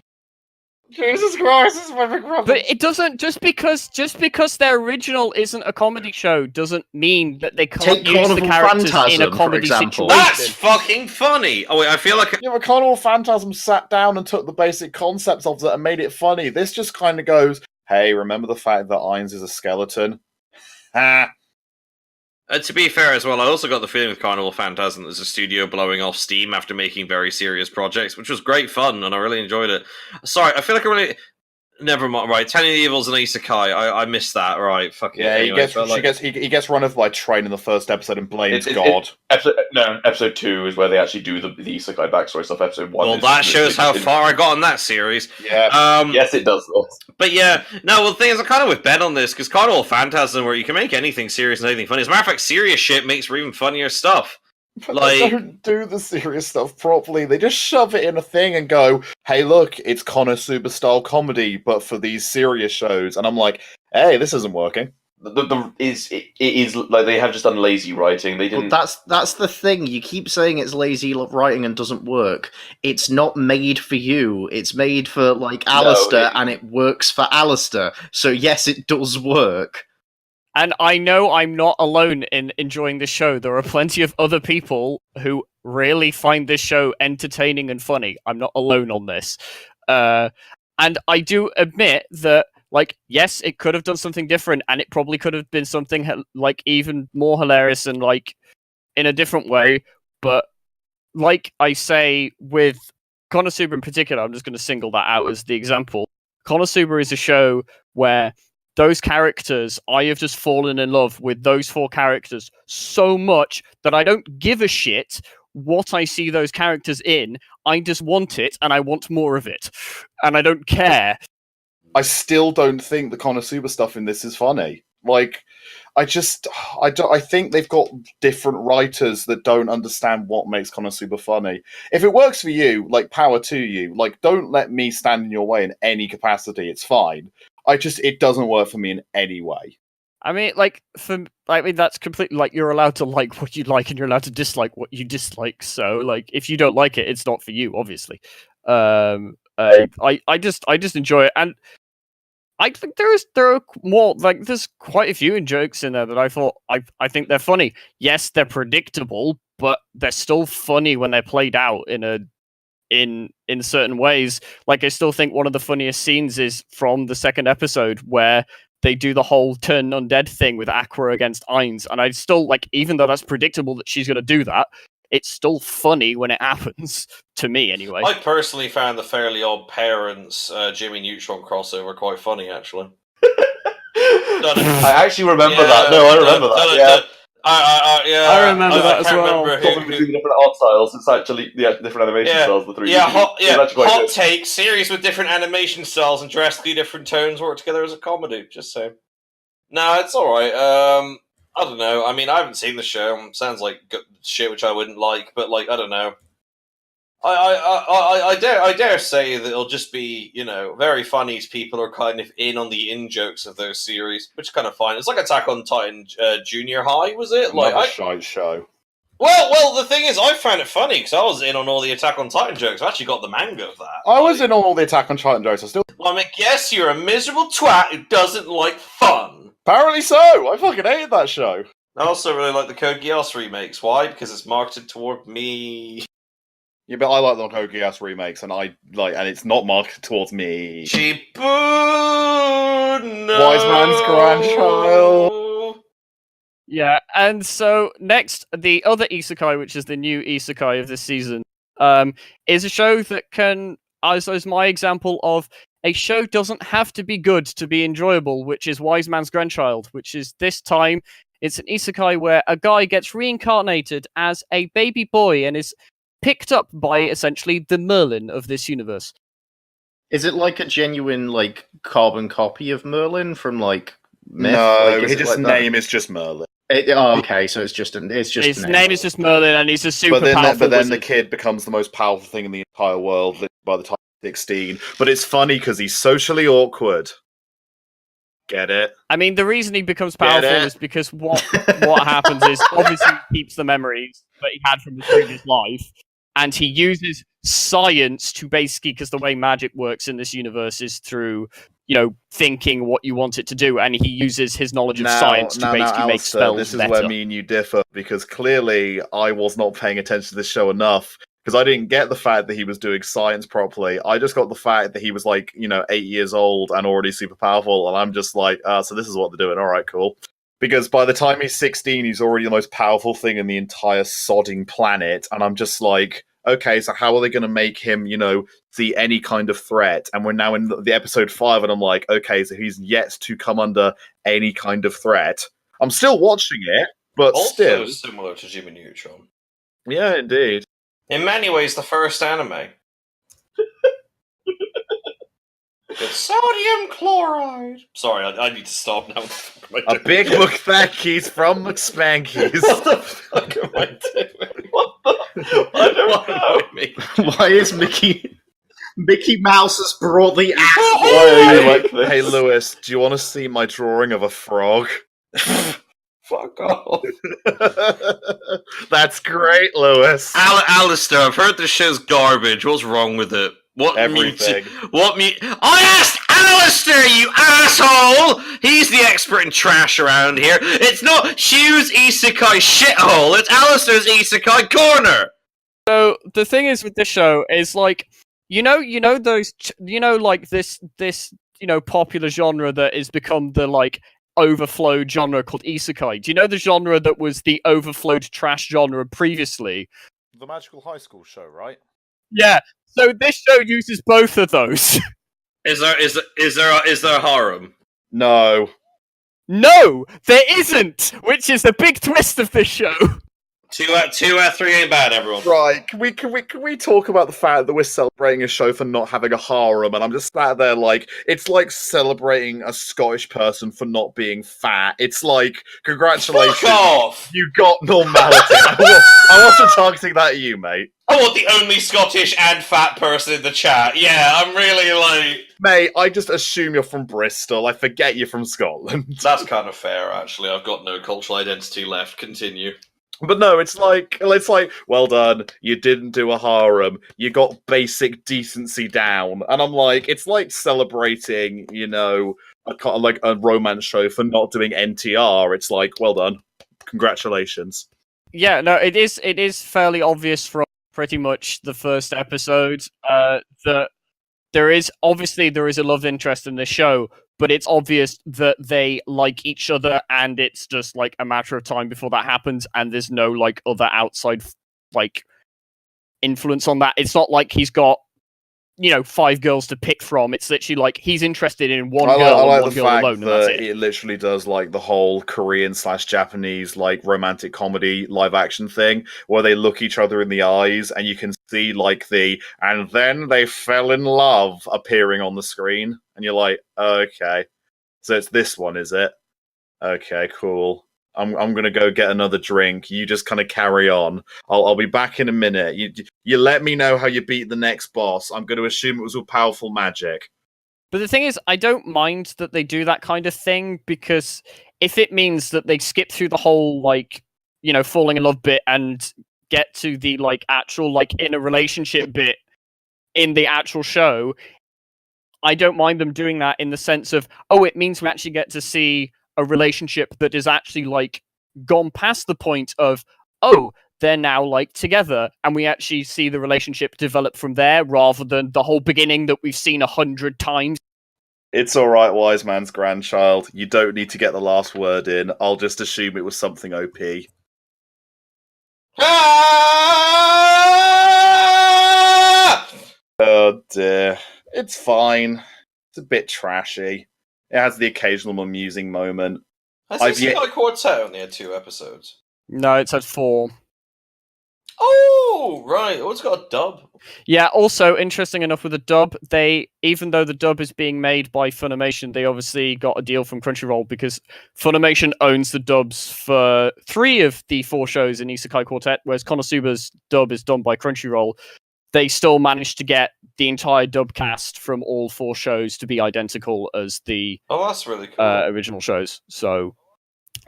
Jesus Christ, this is my big problem. But it doesn't, just because their original isn't a comedy show doesn't mean that they can't use the characters in a comedy situation. That's fucking funny! Oh wait, I feel like... Yeah, but Carnival Phantasm sat down and took the basic concepts of it and made it funny. This just kind of goes, hey, remember the fact that Ainz is a skeleton? Ha! To be fair as well, I also got the feeling with Carnival Phantasm there's a studio blowing off steam after making very serious projects, which was great fun, and I really enjoyed it. Sorry, I feel like I really... Never mind. Right, Tanya the Evil's an isekai. I missed that. Right, fuck it. Yeah, anyway, he gets run over by a train in the first episode and blames God. Episode 2 is where they actually do the isekai backstory stuff. Episode 1. Well, that shows how far I got in that series. Yeah. Yes, it does. But yeah, no. Well, the thing is, I'm kind of with Ben on this because Carnival Phantasm, where you can make anything serious and anything funny. As a matter of fact, serious shit makes for even funnier stuff. But they don't do the serious stuff properly. They just shove it in a thing and go, hey, look, it's Konosuba style comedy, but for these serious shows. And I'm like, hey, this isn't working. It is like they have just done lazy writing. They didn't. But that's the thing. You keep saying it's lazy writing and doesn't work. It's not made for you. It's made for like Alastair, and it works for Alastair. So yes, it does work. And I know I'm not alone in enjoying this show. There are plenty of other people who really find this show entertaining and funny. I'm not alone on this. And I do admit that, like, yes, it could have done something different, and it probably could have been something, like, even more hilarious and, like, in a different way. But like I say with Konosuba in particular, I'm just going to single that out as the example. Konosuba is a show where those characters, I have just fallen in love with those 4 characters so much that I don't give a shit what I see those characters in. I just want it, and I want more of it. And I don't care. I still don't think the Konosuba stuff in this is funny. Like, I think they've got different writers that don't understand what makes Konosuba funny. If it works for you, like, power to you. Like, don't let me stand in your way in any capacity. It's fine. It doesn't work for me in any way. I mean, that's completely, like, you're allowed to like what you like and you're allowed to dislike what you dislike. So, like, if you don't like it, it's not for you, obviously. I just enjoy it, and I think there are more, like, there's quite a few jokes in there that I thought I think they're funny. Yes, they're predictable, but they're still funny when they're played out in certain ways. Like, I still think one of the funniest scenes is from the second episode where they do the whole turn undead thing with Aqua against Ainz, and I still, like, even though that's predictable that she's going to do that, it's still funny when it happens, to me anyway. I personally found the Fairly Odd Parents Jimmy Neutron crossover quite funny, actually. I actually remember that. No, I remember that. Yeah. I remember that as well. Between the different art styles, it's actually different animation styles. The 3D. Hot take: series with different animation styles and drastically different tones work together as a comedy. Just saying. No, it's all right. I don't know. I mean, I haven't seen the show. Sounds like shit, which I wouldn't like. But, like, I don't know. I dare say that it'll just be, very funny as people are kind of in on the in-jokes of those series, which is kind of fine. It's like Attack on Titan Junior High, was it? Another shite show. Well, the thing is, I found it funny because I was in on all the Attack on Titan jokes. I actually got the manga of that. I was in on all the Attack on Titan jokes. Well, I mean, guess you're a miserable twat who doesn't like fun. Apparently so. I fucking hated that show. I also really like the Code Geass remakes. Why? Because it's marketed toward me. Yeah, but I like the Code Geass remakes, and it's not marketed towards me. Shippuden, Wise man's grandchild. Yeah, and so next, the other isekai, which is the new isekai of this season, is a show that can, as my example of a show doesn't have to be good to be enjoyable, which is Wise Man's Grandchild, which is this time, it's an isekai where a guy gets reincarnated as a baby boy and is picked up by, essentially, the Merlin of this universe. Is it like a genuine, like, carbon copy of Merlin from, like, Myth? No, his name is just Merlin. Okay, so it's just his name is just Merlin, and he's a super powerful But then wizard. the kid becomes the most powerful thing in the entire world by the time he's 16. But it's funny because he's socially awkward. Get it? I mean, the reason he becomes powerful is because what happens is, obviously, he keeps the memories that he had from his previous life, and he uses science to basically, because the way magic works in this universe is through, thinking what you want it to do, and he uses his knowledge of science to basically make spells this is better. where me and you differ, because clearly I was not paying attention to this show enough, because I didn't get the fact that he was doing science properly. I just got the fact that he was 8 years old and already super powerful, and I'm just like, so this is what they're doing, alright, cool. Because by the time he's 16, he's already the most powerful thing in the entire sodding planet, and I'm just like, okay, so how are they going to make him, see any kind of threat? And we're now in the episode 5, and I'm like, okay, so he's yet to come under any kind of threat. I'm still watching it, but also still similar to Jimmy Neutron. Yeah, indeed. In many ways, the first anime. It's sodium chloride. Sorry, I need to stop now. A big McThankies from McSpankies. What the fuck am I doing? What the? I don't know. Why is Mickey Mouse has brought the ass? Why are you like this? Hey, Lewis, do you want to see my drawing of a frog? Fuck off. That's great, Lewis. Alastair, I've heard this show's garbage. What's wrong with it? Everything. I asked Alastair, you asshole! He's the expert in trash around here. It's not Hugh's Isekai shithole, it's Alastair's Isekai corner! So, the thing is with this show is, like, those, like, this popular genre that has become the, like, overflowed genre called isekai. Do you know the genre that was the overflowed trash genre previously? The Magical High School show, right? Yeah. So this show uses both of those. Is there a harem? No. No, there isn't, which is the big twist of this show. 2 out of 3 ain't bad, everyone. Right, can we talk about the fact that we're celebrating a show for not having a harem, and I'm just sat there like, it's like celebrating a Scottish person for not being fat. It's like, congratulations, Fuck off! you got normality. I wasn't targeting that at you, mate. I want the only Scottish and fat person in the chat. Yeah, I'm really like... Mate, I just assume you're from Bristol. I forget you're from Scotland. That's kind of fair, actually. I've got no cultural identity left. Continue. But no, it's like, well done, you didn't do a harem, you got basic decency down. And I'm like, it's like celebrating, you know, a romance show for not doing NTR. It's like, well done, congratulations. Yeah, no, it is fairly obvious from pretty much the first episode that there is a love interest in this show, but it's obvious that they like each other, and it's just like a matter of time before that happens, and there's no like other outside like influence on that. It's not like he's got, you know, 5 girls to pick from. It's literally like he's interested in one girl, I like one the girl fact alone, and that that's it. it literally does like the whole Korean/Japanese like romantic comedy live action thing, where they look each other in the eyes, and you can see like and then they fell in love appearing on the screen, and you're like, okay, so it's this one, is it? Okay, cool. I'm gonna go get another drink. You just kind of carry on. I'll be back in a minute. You let me know how you beat the next boss. I'm going to assume it was with powerful magic. But the thing is, I don't mind that they do that kind of thing, because if it means that they skip through the whole, like, you know, falling in love bit and get to the, like, actual, like, inner relationship bit in the actual show, I don't mind them doing that in the sense of, oh, it means we actually get to see a relationship that is actually, like, gone past the point of, oh, they're now, like, together, and we actually see the relationship develop from there, rather than the whole beginning that we've seen 100 times. It's alright, wise man's grandchild. You don't need to get the last word in. I'll just assume it was something OP. Ah! Oh dear. It's fine. It's a bit trashy. It has the occasional amusing moment. Has Isekai Quartet only had 2 episodes? No, it's had 4. Oh, right. Oh, it's got a dub. Yeah, also, interesting enough with the dub, even though the dub is being made by Funimation, they obviously got a deal from Crunchyroll, because Funimation owns the dubs for 3 of the 4 shows in Isekai Quartet, whereas Konosuba's dub is done by Crunchyroll. They still managed to get the entire dub cast from all 4 shows to be identical as the that's really cool. Original shows. So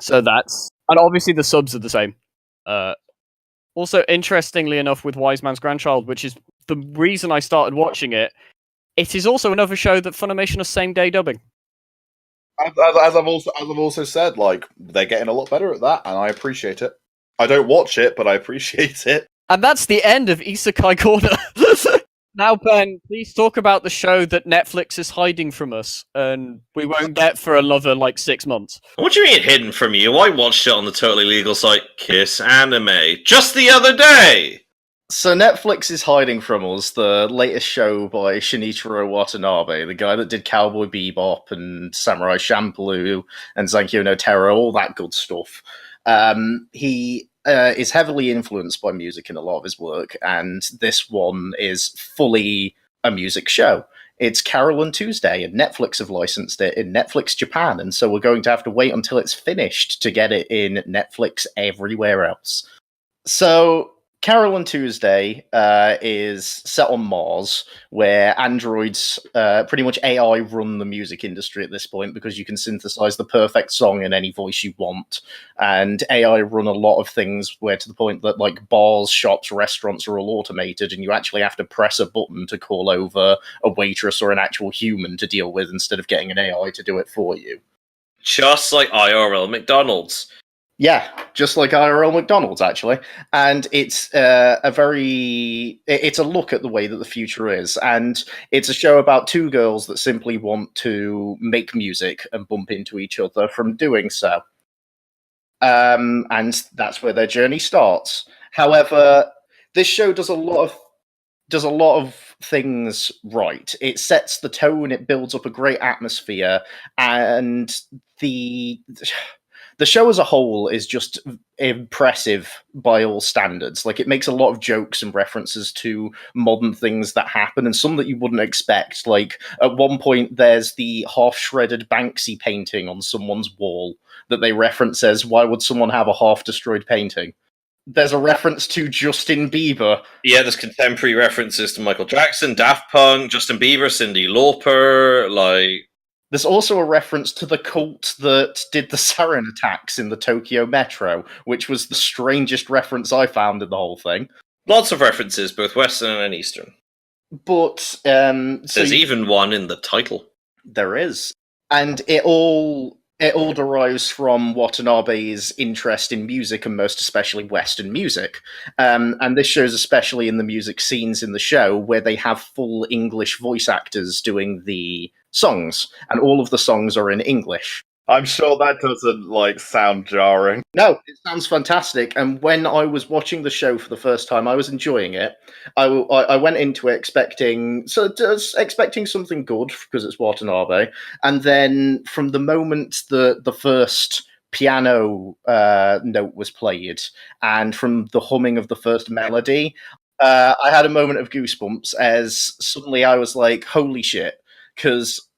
that's... And obviously the subs are the same. Also, interestingly enough, with Wise Man's Grandchild, which is the reason I started watching it, it is also another show that Funimation are same-day dubbing. As I've also said, like, they're getting a lot better at that, and I appreciate it. I don't watch it, but I appreciate it. And that's the end of Isekai Corner. Now, Ben, please talk about the show that Netflix is hiding from us, and we won't get for another, 6 months. What do you mean hidden from you? I watched it on the totally legal site Kiss Anime just the other day! So Netflix is hiding from us the latest show by Shinichiro Watanabe, the guy that did Cowboy Bebop and Samurai Champloo and Zankyo no Terror, all that good stuff. He is heavily influenced by music in a lot of his work, and this one is fully a music show. It's Carol and Tuesday, and Netflix have licensed it in Netflix Japan, and so we're going to have to wait until it's finished to get it in Netflix everywhere else. So Carol and Tuesday is set on Mars, where androids, pretty much AI, run the music industry at this point, because you can synthesize the perfect song in any voice you want. And AI run a lot of things, where to the point that bars, shops, restaurants are all automated, and you actually have to press a button to call over a waitress or an actual human to deal with, instead of getting an AI to do it for you. Just like IRL McDonald's. Yeah, just like IRL McDonald's, actually. And it's it's a look at the way that the future is. And it's a show about two girls that simply want to make music and bump into each other from doing so. And that's where their journey starts. However, this show does a lot of things right. It sets the tone, it builds up a great atmosphere, and the show as a whole is just impressive by all standards. Like, it makes a lot of jokes and references to modern things that happen, and some that you wouldn't expect. Like, at one point, there's the half-shredded Banksy painting on someone's wall that they reference as, why would someone have a half-destroyed painting? There's a reference to Justin Bieber. Yeah, there's contemporary references to Michael Jackson, Daft Punk, Justin Bieber, Cyndi Lauper, like... There's also a reference to the cult that did the sarin attacks in the Tokyo Metro, which was the strangest reference I found in the whole thing. Lots of references, both Western and Eastern. But there's even one in the title. There is. And it all derives from Watanabe's interest in music, and most especially Western music. And this shows especially in the music scenes in the show, where they have full English voice actors doing the songs, and all of the songs are in English. I'm sure that doesn't sound jarring. No, it sounds fantastic. And when I was watching the show for the first time, I was enjoying it. I went into it expecting something good because it's Watanabe, and then from the moment the first piano note was played, and from the humming of the first melody, I had a moment of goosebumps as suddenly I was like, "Holy shit!" Because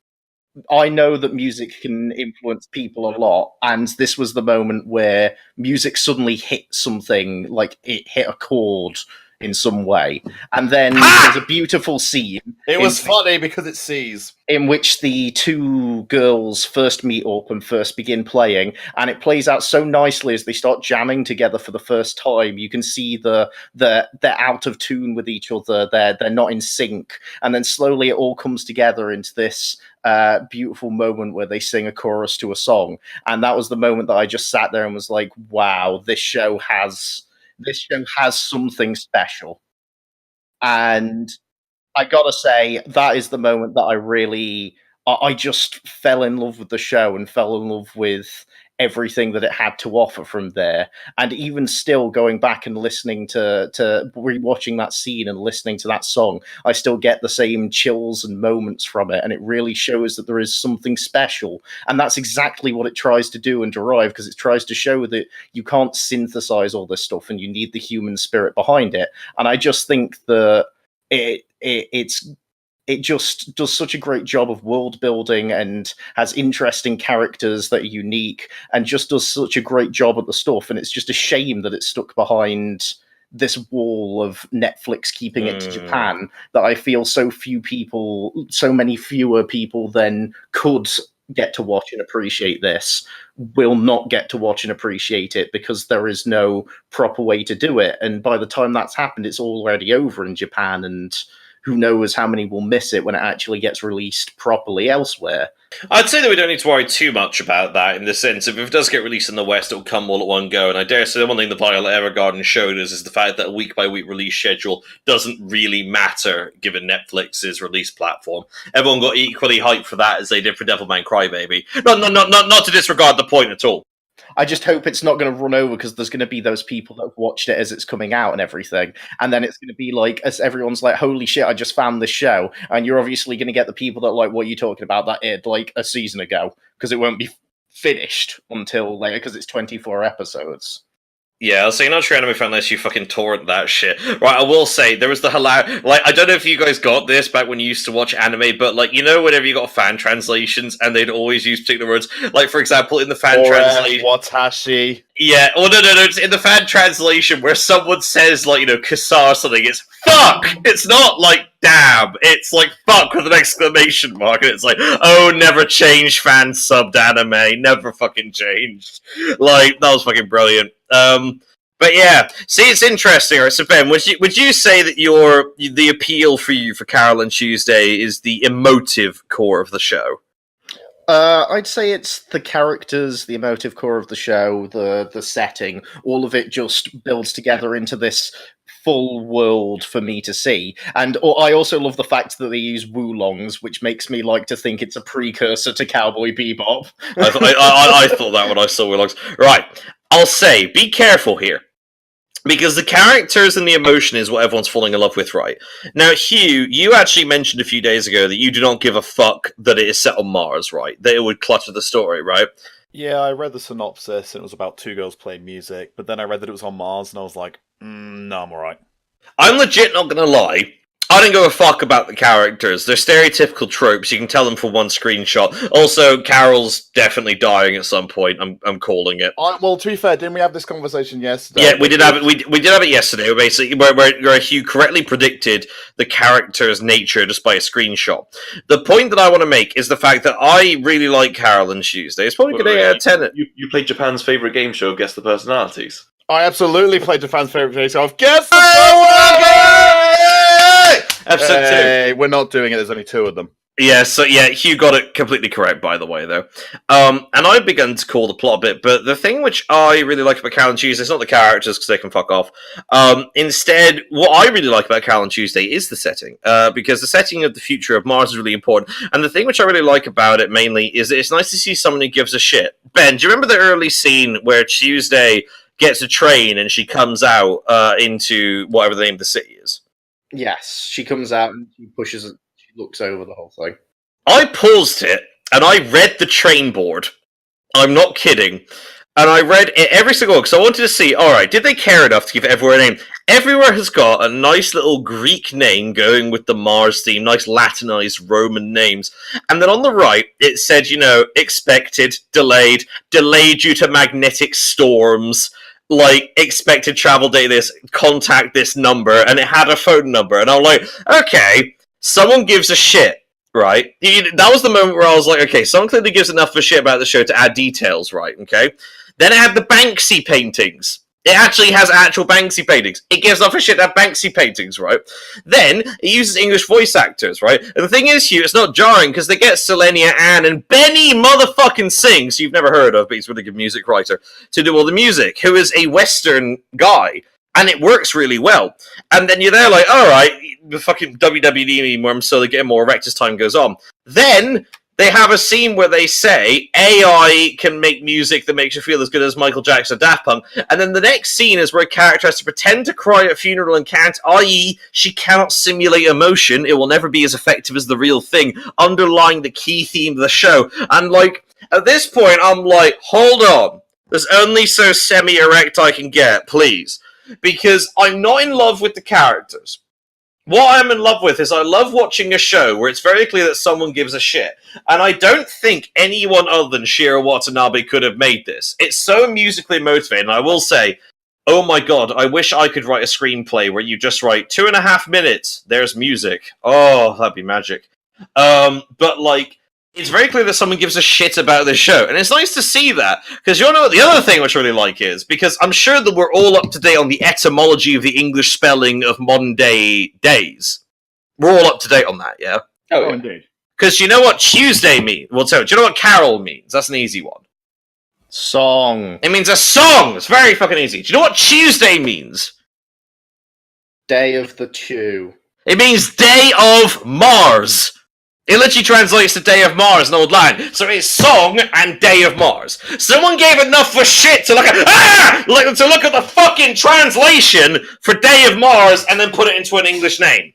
I know that music can influence people a lot, and this was the moment where music suddenly hit something, like it hit a chord in some way. And then there's a beautiful scene. It was funny because it sees. In which the two girls first meet up and first begin playing, and it plays out so nicely as they start jamming together for the first time. You can see they're out of tune with each other, they're not in sync, and then slowly it all comes together into this beautiful moment where they sing a chorus to a song. And that was the moment that I just sat there and was like, wow, this show has something special. And I gotta say, that is the moment that I just fell in love with the show and fell in love with everything that it had to offer from there. And even still, going back and listening to rewatching that scene and listening to that song, I still get the same chills and moments from it. And it really shows that there is something special. And that's exactly what it tries to do and derive, because it tries to show that you can't synthesize all this stuff and you need the human spirit behind it. And I just think that it just does such a great job of world building and has interesting characters that are unique, and just does such a great job at the stuff. And it's just a shame that it's stuck behind this wall of Netflix keeping it to Japan, that I feel so many fewer people than could get to watch and appreciate this will not get to watch and appreciate it, because there is no proper way to do it. And by the time that's happened, it's already over in Japan, and who knows how many will miss it when it actually gets released properly elsewhere. I'd say that we don't need to worry too much about that, in the sense of if it does get released in the West, it'll come all at one go. And I dare say the one thing the Violet Evergarden showed us is the fact that a week-by-week release schedule doesn't really matter, given Netflix's release platform. Everyone got equally hyped for that as they did for Devilman Crybaby. Not to disregard the point at all. I just hope it's not going to run over, because there's going to be those people that have watched it as it's coming out and everything. And then it's going to be like, as everyone's like, holy shit, I just found this show. And you're obviously going to get the people that like, what are you talking about? That aired like a season ago, because it won't be finished until later, because it's 24 episodes. Yeah, I'll say you're not sure anime fan unless you fucking torrent that shit. Right, I will say, there was the hilarious... I don't know if you guys got this back when you used to watch anime, but, whenever you got fan translations, and they'd always use particular words, for example, in the fan translation... Watashi. Yeah, no, it's in the fan translation where someone says, kasa or something, it's fuck! It's not, damn! It's, fuck with an exclamation mark, and it's oh, never change fan subbed anime, never fucking changed. That was fucking brilliant. But yeah, see, it's interesting. Right, so Ben, would you say that the appeal for you for Carol and Tuesday is the emotive core of the show? I'd say it's the characters, the emotive core of the show, the setting, all of it just builds together into this full world for me to see. And I also love the fact that they use Woolongs, which makes me like to think it's a precursor to Cowboy Bebop. I thought that when I saw Woolongs. Right, I'll say, be careful here. Because the characters and the emotion is what everyone's falling in love with, right? Now, Hugh, you actually mentioned a few days ago that you do not give a fuck that it is set on Mars, right? That it would clutter the story, right? Yeah, I read the synopsis and it was about two girls playing music, but then I read that it was on Mars and I was like, no, I'm alright. I'm legit not gonna lie. I don't give a fuck about the characters. They're stereotypical tropes. You can tell them from one screenshot. Also, Carol's definitely dying at some point. I'm calling it. Well, to be fair, didn't we have this conversation yesterday? Yeah, we did have it. We did have it yesterday. Basically, where Hugh correctly predicted the character's nature just by a screenshot. The point that I want to make is the fact that I really like Carol and Tuesday. It's probably going to get a 10. You played Japan's favorite game show, Guess the Personalities. I absolutely played Japan's favorite game show. Guess the Episode 2. We're not doing it. There's only 2 of them. Yeah, so Hugh got it completely correct, by the way, though. And I've begun to call the plot a bit, but the thing which I really like about Cal and Tuesday is not the characters, because they can fuck off. Instead, what I really like about Cal and Tuesday is the setting, because the setting of the future of Mars is really important. And the thing which I really like about it, mainly, is that it's nice to see someone who gives a shit. Ben, do you remember the early scene where Tuesday gets a train and she comes out into whatever the name of the city is? Yes, she comes out and she pushes it. She looks over the whole thing. I paused it and I read the train board. I'm not kidding. And I read it every single one because I wanted to see, alright, did they care enough to give everywhere a name? Everywhere has got a nice little Greek name going with the Mars theme, nice Latinized Roman names. And then on the right, it said, expected, delayed due to magnetic storms, like, expected travel date this, contact this number, and it had a phone number. And I'm like, okay, someone gives a shit, right? That was the moment where I was like, okay, someone clearly gives enough of a shit about the show to add details, right? Okay. Then it had the Banksy paintings. It actually has actual Banksy paintings. It gives off a shit to have Banksy paintings, right? Then it uses English voice actors, right? And the thing is, Hugh, it's not jarring because they get Selenia, Ann, and Benny motherfucking Sings, you've never heard of, but he's a really good music writer, to do all the music, who is a Western guy. And it works really well. And then you're there like, alright, the fucking WWE meme where I'm slowly getting more erect as time goes on. Then they have a scene where they say AI can make music that makes you feel as good as Michael Jackson or Daft Punk. And then the next scene is where a character has to pretend to cry at a funeral and can't, i.e. she cannot simulate emotion. It will never be as effective as the real thing, underlying the key theme of the show. And like, at this point, I'm like, hold on. There's only so semi-erect I can get, please. Because I'm not in love with the characters. What I'm in love with is I love watching a show where it's very clear that someone gives a shit. And I don't think anyone other than Shiro Watanabe could have made this. It's so musically motivated, and I will say, oh my god, I wish I could write a screenplay where you just write 2.5 minutes, there's music. Oh, that'd be magic. But like, it's very clear that someone gives a shit about this show. And it's nice to see that. Because you know what the other thing which I really like is, because I'm sure that we're all up to date on the etymology of the English spelling of modern day days. We're all up to date on that, yeah? Oh, indeed. Because you know what Tuesday means? Well, so, do you know what Carol means? That's an easy one. Song. It means a song! It's very fucking easy. Do you know what Tuesday means? Day of the Two. It means Day of Mars! It literally translates to Day of Mars, an old line. So it's Song and Day of Mars. Someone gave enough for shit to look at the fucking translation for Day of Mars and then put it into an English name.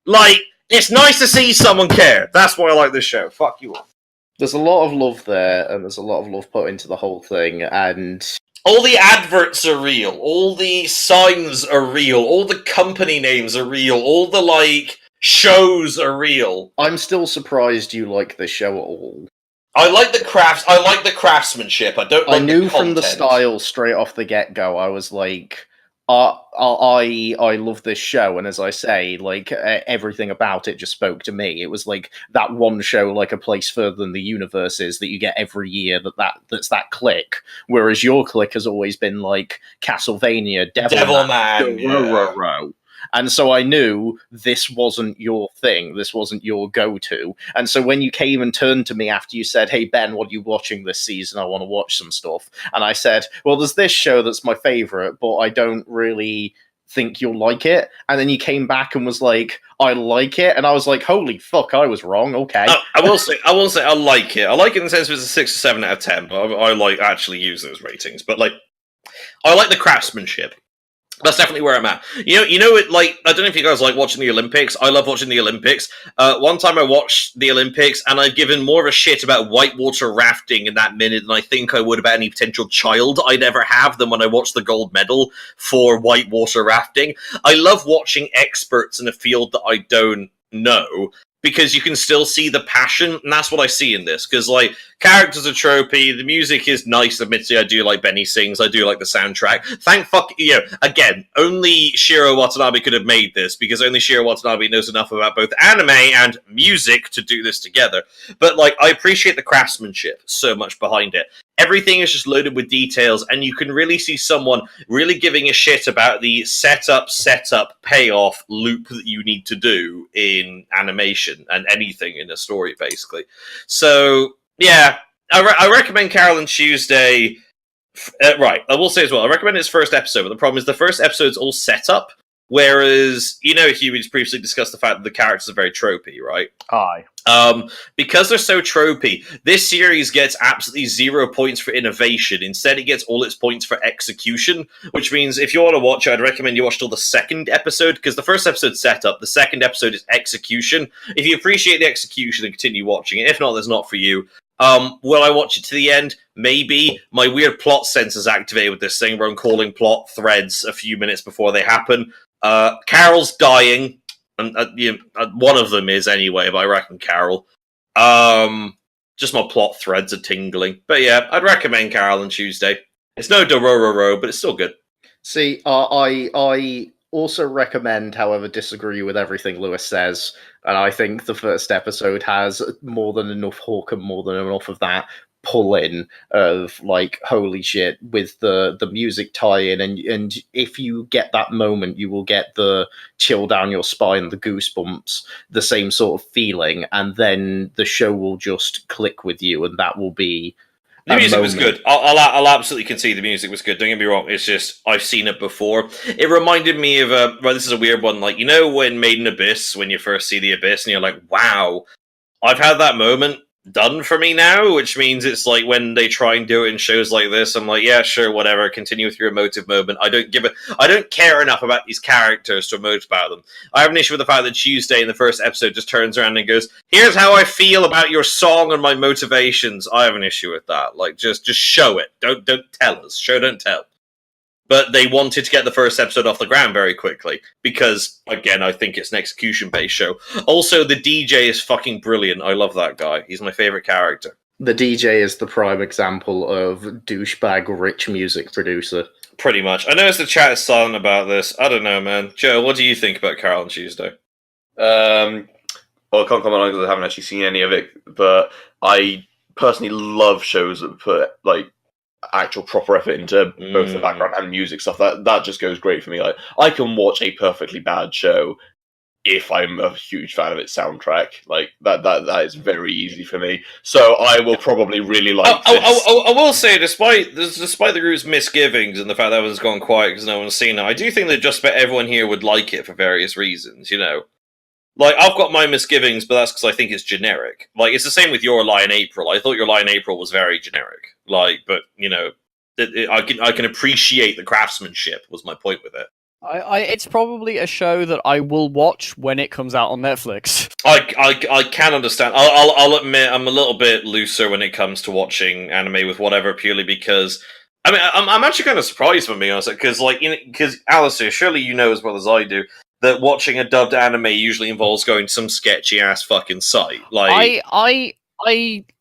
Like, it's nice to see someone care. That's why I like this show. Fuck you all. There's a lot of love there, and there's a lot of love put into the whole thing, and all the adverts are real. All the signs are real. All the company names are real. All the, like, shows are real. I'm still surprised you like this show at all. I like the craftsmanship. I don't like the content. I knew from the style straight off the get-go, I was like, I love this show, and as I say, like, everything about it just spoke to me. It was like that one show, like A Place Further Than the Universe Is, that you get every year, that's that click, whereas your click has always been like Castlevania, Devilman. Yeah. And so I knew this wasn't your thing. This wasn't your go-to. And so when you came and turned to me after you said, hey, Ben, what are you watching this season? I want to watch some stuff. And I said, well, there's this show that's my favorite, but I don't really think you'll like it. And then you came back and was like, I like it. And I was like, holy fuck, I was wrong. Okay. I will say I like it. I like it in the sense of it's a 6 or 7 out of 10, but I like actually use those ratings. But like, I like the craftsmanship. That's definitely where I'm at. You know it. Like, I don't know if you guys like watching the Olympics. I love watching the Olympics. One time I watched the Olympics, and I've given more of a shit about whitewater rafting in that minute than I think I would about any potential child I'd ever have than when I watched the gold medal for whitewater rafting. I love watching experts in a field that I don't know, because you can still see the passion, and that's what I see in this. Because, like, characters are tropey, the music is nice, admittedly, I do like Benny Sings, I do like the soundtrack. Again, only Shiro Watanabe could have made this, because only Shiro Watanabe knows enough about both anime and music to do this together. But, like, I appreciate the craftsmanship so much behind it. Everything is just loaded with details, and you can really see someone really giving a shit about the setup, payoff loop that you need to do in animation and anything in a story, basically. So, yeah, I recommend Carol and Tuesday. Right, I will say as well, I recommend its first episode, but the problem is the first episode's all set up, whereas, Hugh, we just previously discussed the fact that the characters are very tropey, right? Aye. Because they're so tropey, this series gets absolutely 0 points for innovation. Instead, it gets all its points for execution, which means if you want to watch it, I'd recommend you watch till the second episode, because the first episode's set up, the second episode is execution. If you appreciate the execution, then continue watching it. If not, there's not for you. Will I watch it to the end? Maybe. My weird plot sensor's activated with this thing where I'm calling plot threads a few minutes before they happen. Carol's dying. And one of them is anyway, but I reckon Carol. Just my plot threads are tingling. But yeah, I'd recommend Carol on Tuesday. It's no Dororo, but it's still good. See, I also recommend, however, disagree with everything Lewis says, and I think the first episode has more than enough hook and more than enough of that pull-in of, like, holy shit, with the music tie-in, and if you get that moment, you will get the chill down your spine, the goosebumps, the same sort of feeling, and then the show will just click with you, and that will be the music was good. I'll absolutely concede the music was good. Don't get me wrong. It's just, I've seen it before. It reminded me of this is a weird one. Like, when Made in Abyss, when you first see the Abyss, and you're like, wow, I've had that moment done for me now, which means it's like when they try and do it in shows like this, I'm like, yeah, sure, whatever, continue with your emotive moment. I don't care enough about these characters to emote about them. I have an issue with the fact that Tuesday in the first episode just turns around and goes, here's how I feel about your song and my motivations. I have an issue with that. Like, just show it. Don't tell us. Show, don't tell. But they wanted to get the first episode off the ground very quickly because, again, I think it's an execution-based show. Also, the DJ is fucking brilliant. I love that guy. He's my favorite character. The DJ is the prime example of douchebag rich music producer. Pretty much. I noticed the chat is silent about this. I don't know, man. Joe, what do you think about Carol on Tuesday? Well, I can't comment on it because I haven't actually seen any of it, but I personally love shows that put, like, actual proper effort into both the background and music stuff. That just goes great for me. Like, I can watch a perfectly bad show if I'm a huge fan of its soundtrack. Like, that is very easy for me. So I will probably really like this. I will say, despite the group's misgivings and the fact that everyone's gone quiet because no one's seen it, I do think that just about everyone here would like it for various reasons, Like, I've got my misgivings, but that's because I think it's generic. Like, it's the same with Your Lie in April. I thought Your Lie in April was very generic. Like, but, I can appreciate the craftsmanship, was my point with it. It's probably a show that I will watch when it comes out on Netflix. I can understand. I'll admit I'm a little bit looser when it comes to watching anime with whatever, purely because... I mean, I'm actually kind of surprised, for being honest, because Alastair, surely you know as well as I do, that watching a dubbed anime usually involves going to some sketchy ass fucking site. Like,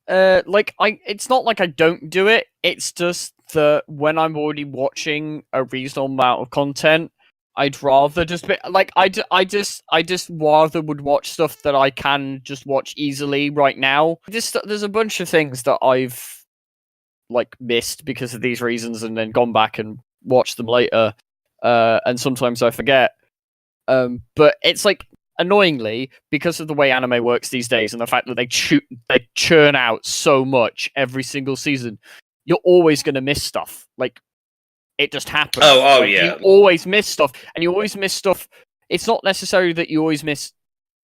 it's not like I don't do it. It's just that when I'm already watching a reasonable amount of content, I'd rather just be like, I just rather would watch stuff that I can just watch easily right now. There's a bunch of things that I've missed because of these reasons, and then gone back and watched them later. And sometimes I forget. But it's like, annoyingly, because of the way anime works these days and the fact that they churn out so much every single season, you're always going to miss stuff. Like, it just happens. Oh, yeah. You always miss stuff, and you always miss stuff. It's not necessarily that you always miss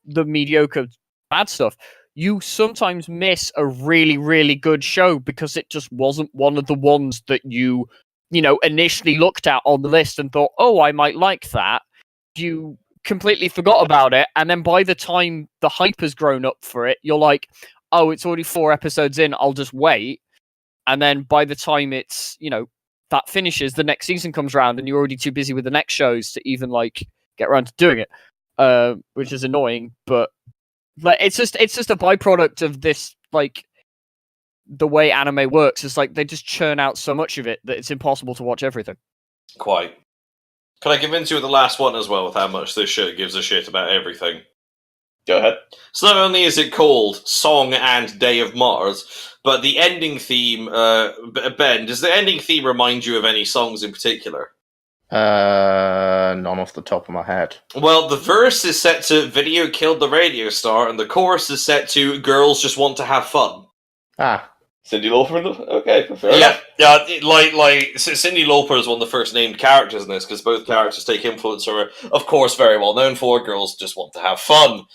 the mediocre bad stuff. You sometimes miss a really, really good show because it just wasn't one of the ones that you initially looked at on the list and thought, oh, I might like that. You completely forgot about it, and then by the time the hype has grown up for it, you're like, oh, it's already 4 episodes in, I'll just wait. And then by the time it's, that finishes, the next season comes around and you're already too busy with the next shows to even like get around to doing it, which is annoying. But like, it's just a byproduct of this, like, the way anime works. It's like they just churn out so much of it that it's impossible to watch everything. Quite. Can I convince you with the last one as well, with how much this shit gives a shit about everything? Go ahead. So not only is it called Song and Day of Mars, but the ending theme, Ben, does the ending theme remind you of any songs in particular? None off the top of my head. Well, the verse is set to Video Killed the Radio Star, and the chorus is set to Girls Just Want to Have Fun. Ah. Cyndi Lauper? Okay, fair enough. Yeah, like Cyndi Lauper is one of the first named characters in this, because both characters take influence from her. Of course, very well known for Girls Just Want to Have Fun.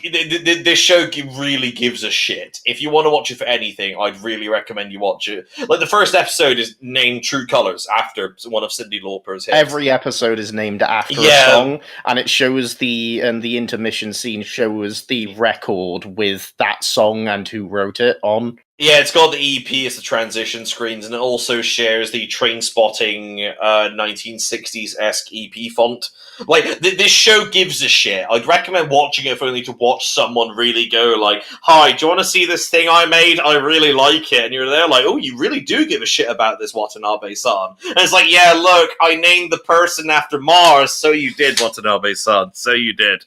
This show really gives a shit. If you want to watch it for anything, I'd really recommend you watch it. Like, the first episode is named True Colors, after one of Cyndi Lauper's hits. Every episode is named after a song, and it shows the intermission scene shows the record with that song and who wrote it on. Yeah, it's got the EP as the transition screens, and it also shares the Trainspotting 1960s-esque EP font. Like, this show gives a shit. I'd recommend watching it if only to watch someone really go, like, hi, do you want to see this thing I made? I really like it. And you're there like, oh, you really do give a shit about this Watanabe-san. And it's like, yeah, look, I named the person after Mars, so you did, Watanabe-san. So you did.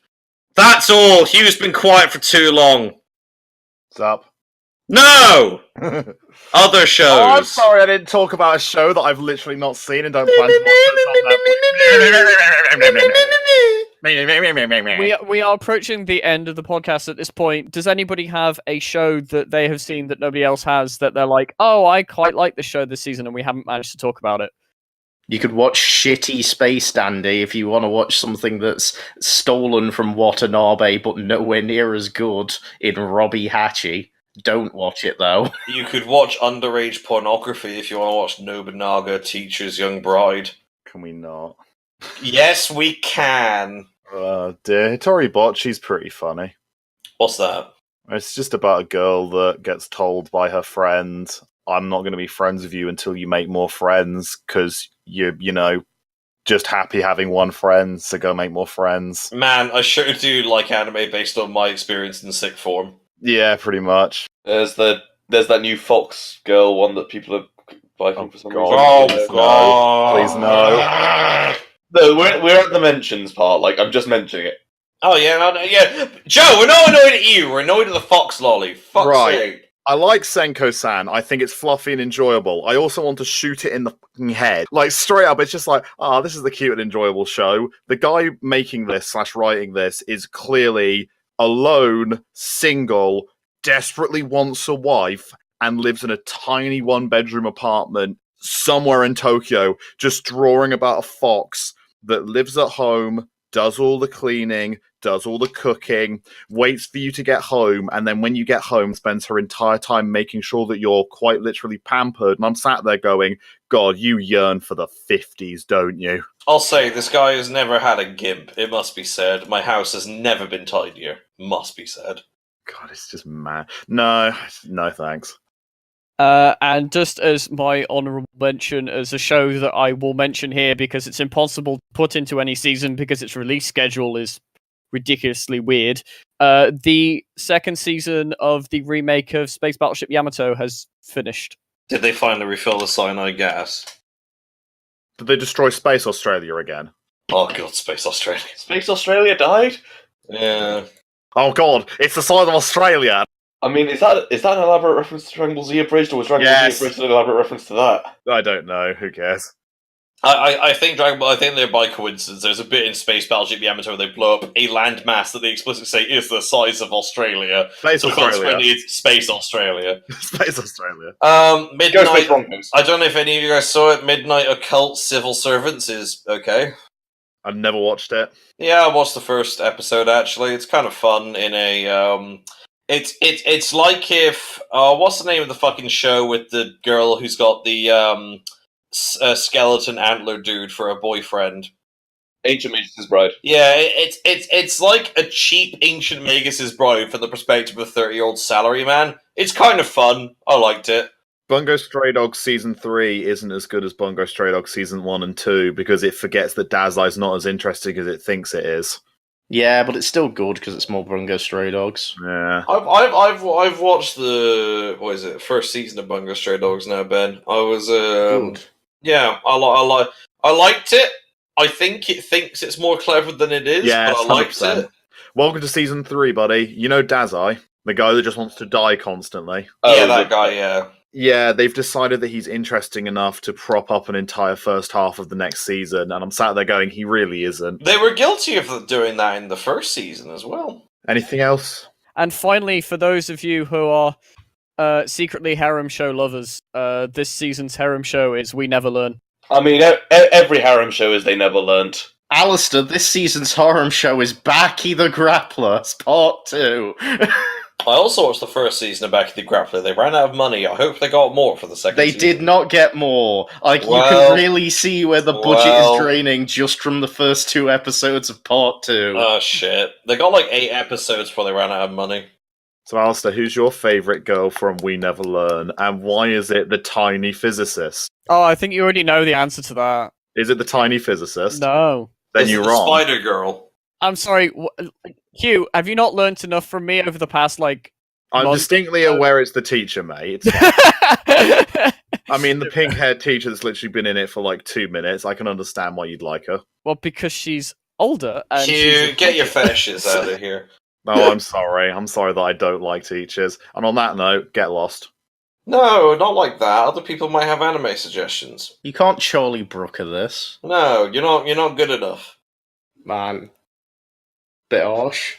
That's all. Hugh's been quiet for too long. What's up? No! Other shows. Oh, I'm sorry I didn't talk about a show that I've literally not seen and don't plan to watch. We are approaching the end of the podcast at this point. Does anybody have a show that they have seen that nobody else has that they're like, oh, I quite like this show this season and we haven't managed to talk about it? You could watch shitty Space Dandy if you want to watch something that's stolen from Watanabe but nowhere near as good in Robbie Hachi. Don't watch it, though. You could watch underage pornography if you want to watch Nobunaga Teacher's Young Bride. Can we not? Yes, we can. Dear. Tori Bocchi's pretty funny. What's that? It's just about a girl that gets told by her friend, I'm not going to be friends with you until you make more friends, because you're, just happy having one friend, so go make more friends. Man, I sure do like anime based on my experience in sick form. Yeah, pretty much. There's that new Fox girl one that people are fighting for some reason. Oh, God. Please no. No, we're at the mentions part. Like, I'm just mentioning it. Oh, yeah, yeah. Joe, we're not annoyed at you. We're annoyed at the Fox lolly. Fuck's sake. I like Senko-san. I think it's fluffy and enjoyable. I also want to shoot it in the fucking head. Like, straight up, it's just like, this is the cute and enjoyable show. The guy making this / writing this is clearly alone, single, desperately wants a wife, and lives in a tiny one-bedroom apartment somewhere in Tokyo, just drawing about a fox that lives at home, does all the cleaning, does all the cooking, waits for you to get home, and then when you get home, spends her entire time making sure that you're quite literally pampered. And I'm sat there going, God, you yearn for the 50s, don't you? I'll say, this guy has never had a gimp, it must be said. My house has never been tidier, must be said. God, it's just mad. No thanks. And just as my honourable mention, as a show that I will mention here because it's impossible to put into any season because its release schedule is ridiculously weird, the second season of the remake of Space Battleship Yamato has finished. Did they finally refill the cyanide gas? Did they destroy Space Australia again? Oh God, Space Australia. Space Australia died? Yeah. Oh God, it's the side of Australia! I mean, is that an elaborate reference to Dragon Ball Z Abridged, or was Dragon Ball Z Abridged an elaborate reference to that? I don't know, who cares? I think Dragon Ball. I think they're by coincidence. There's a bit in Space Battleship Yamato where they blow up a landmass that they explicitly say is the size of Australia. Space Australia. Consequently, it's Space Australia. Space Australia. Midnight. I don't know if any of you guys saw it. Midnight Occult Civil Servants is okay. I've never watched it. Yeah, I watched the first episode. Actually, it's kind of fun. In a it's like if what's the name of the fucking show with the girl who's got the skeleton antler dude for a boyfriend? Ancient Magus' Bride. Yeah, it's like a cheap Ancient Magus' Bride from the perspective of a 30-year-old salaryman. It's kind of fun. I liked it. Bungo Stray Dogs Season 3 isn't as good as Bungo Stray Dogs Season 1 and 2 because it forgets that Dazai's not as interesting as it thinks it is. Yeah, but it's still good because it's more Bungo Stray Dogs. Yeah. I've watched the first season of Bungo Stray Dogs now, Ben. I was Good. Yeah, I liked it. I think it thinks it's more clever than it is, Yeah, but I liked 100%. it. Welcome to Season 3, buddy. You know Dazai, the guy that just wants to die constantly. Yeah, that guy, yeah. Yeah, they've decided that he's interesting enough to prop up an entire first half of the next season, and I'm sat there going, he really isn't. They were guilty of doing that in the first season as well. Anything else? And finally, for those of you who are secretly harem show lovers, this season's harem show is We Never Learn. I mean, every harem show is They Never Learnt. Alastair, this season's harem show is Baki the Grappler, Part 2. I also watched the first season of Back to the Grappler. They ran out of money. I hope they got more for the second They season. did not get more. Like, you can really see where the budget is draining just from the first 2 episodes of Part 2. Oh, shit. They got like 8 episodes before they ran out of money. So, Alastair, who's your favourite girl from We Never Learn, and why is it the tiny physicist? Oh, I think you already know the answer to that. Is it the tiny physicist? No. Then you're wrong. Spider Girl. I'm sorry, Hugh, have you not learned enough from me over the past, I'm month? distinctly aware it's the teacher, mate. I mean, the pink-haired teacher that's literally been in it for 2 minutes. I can understand why you'd like her. Well, because she's older. And Hugh, get your fetishes out of here. Oh, I'm sorry. I'm sorry that I don't like teachers. And on that note, get lost. No, not like that. Other people might have anime suggestions. You can't Charlie Brooker this. No, you're not good enough. Man. Bit harsh.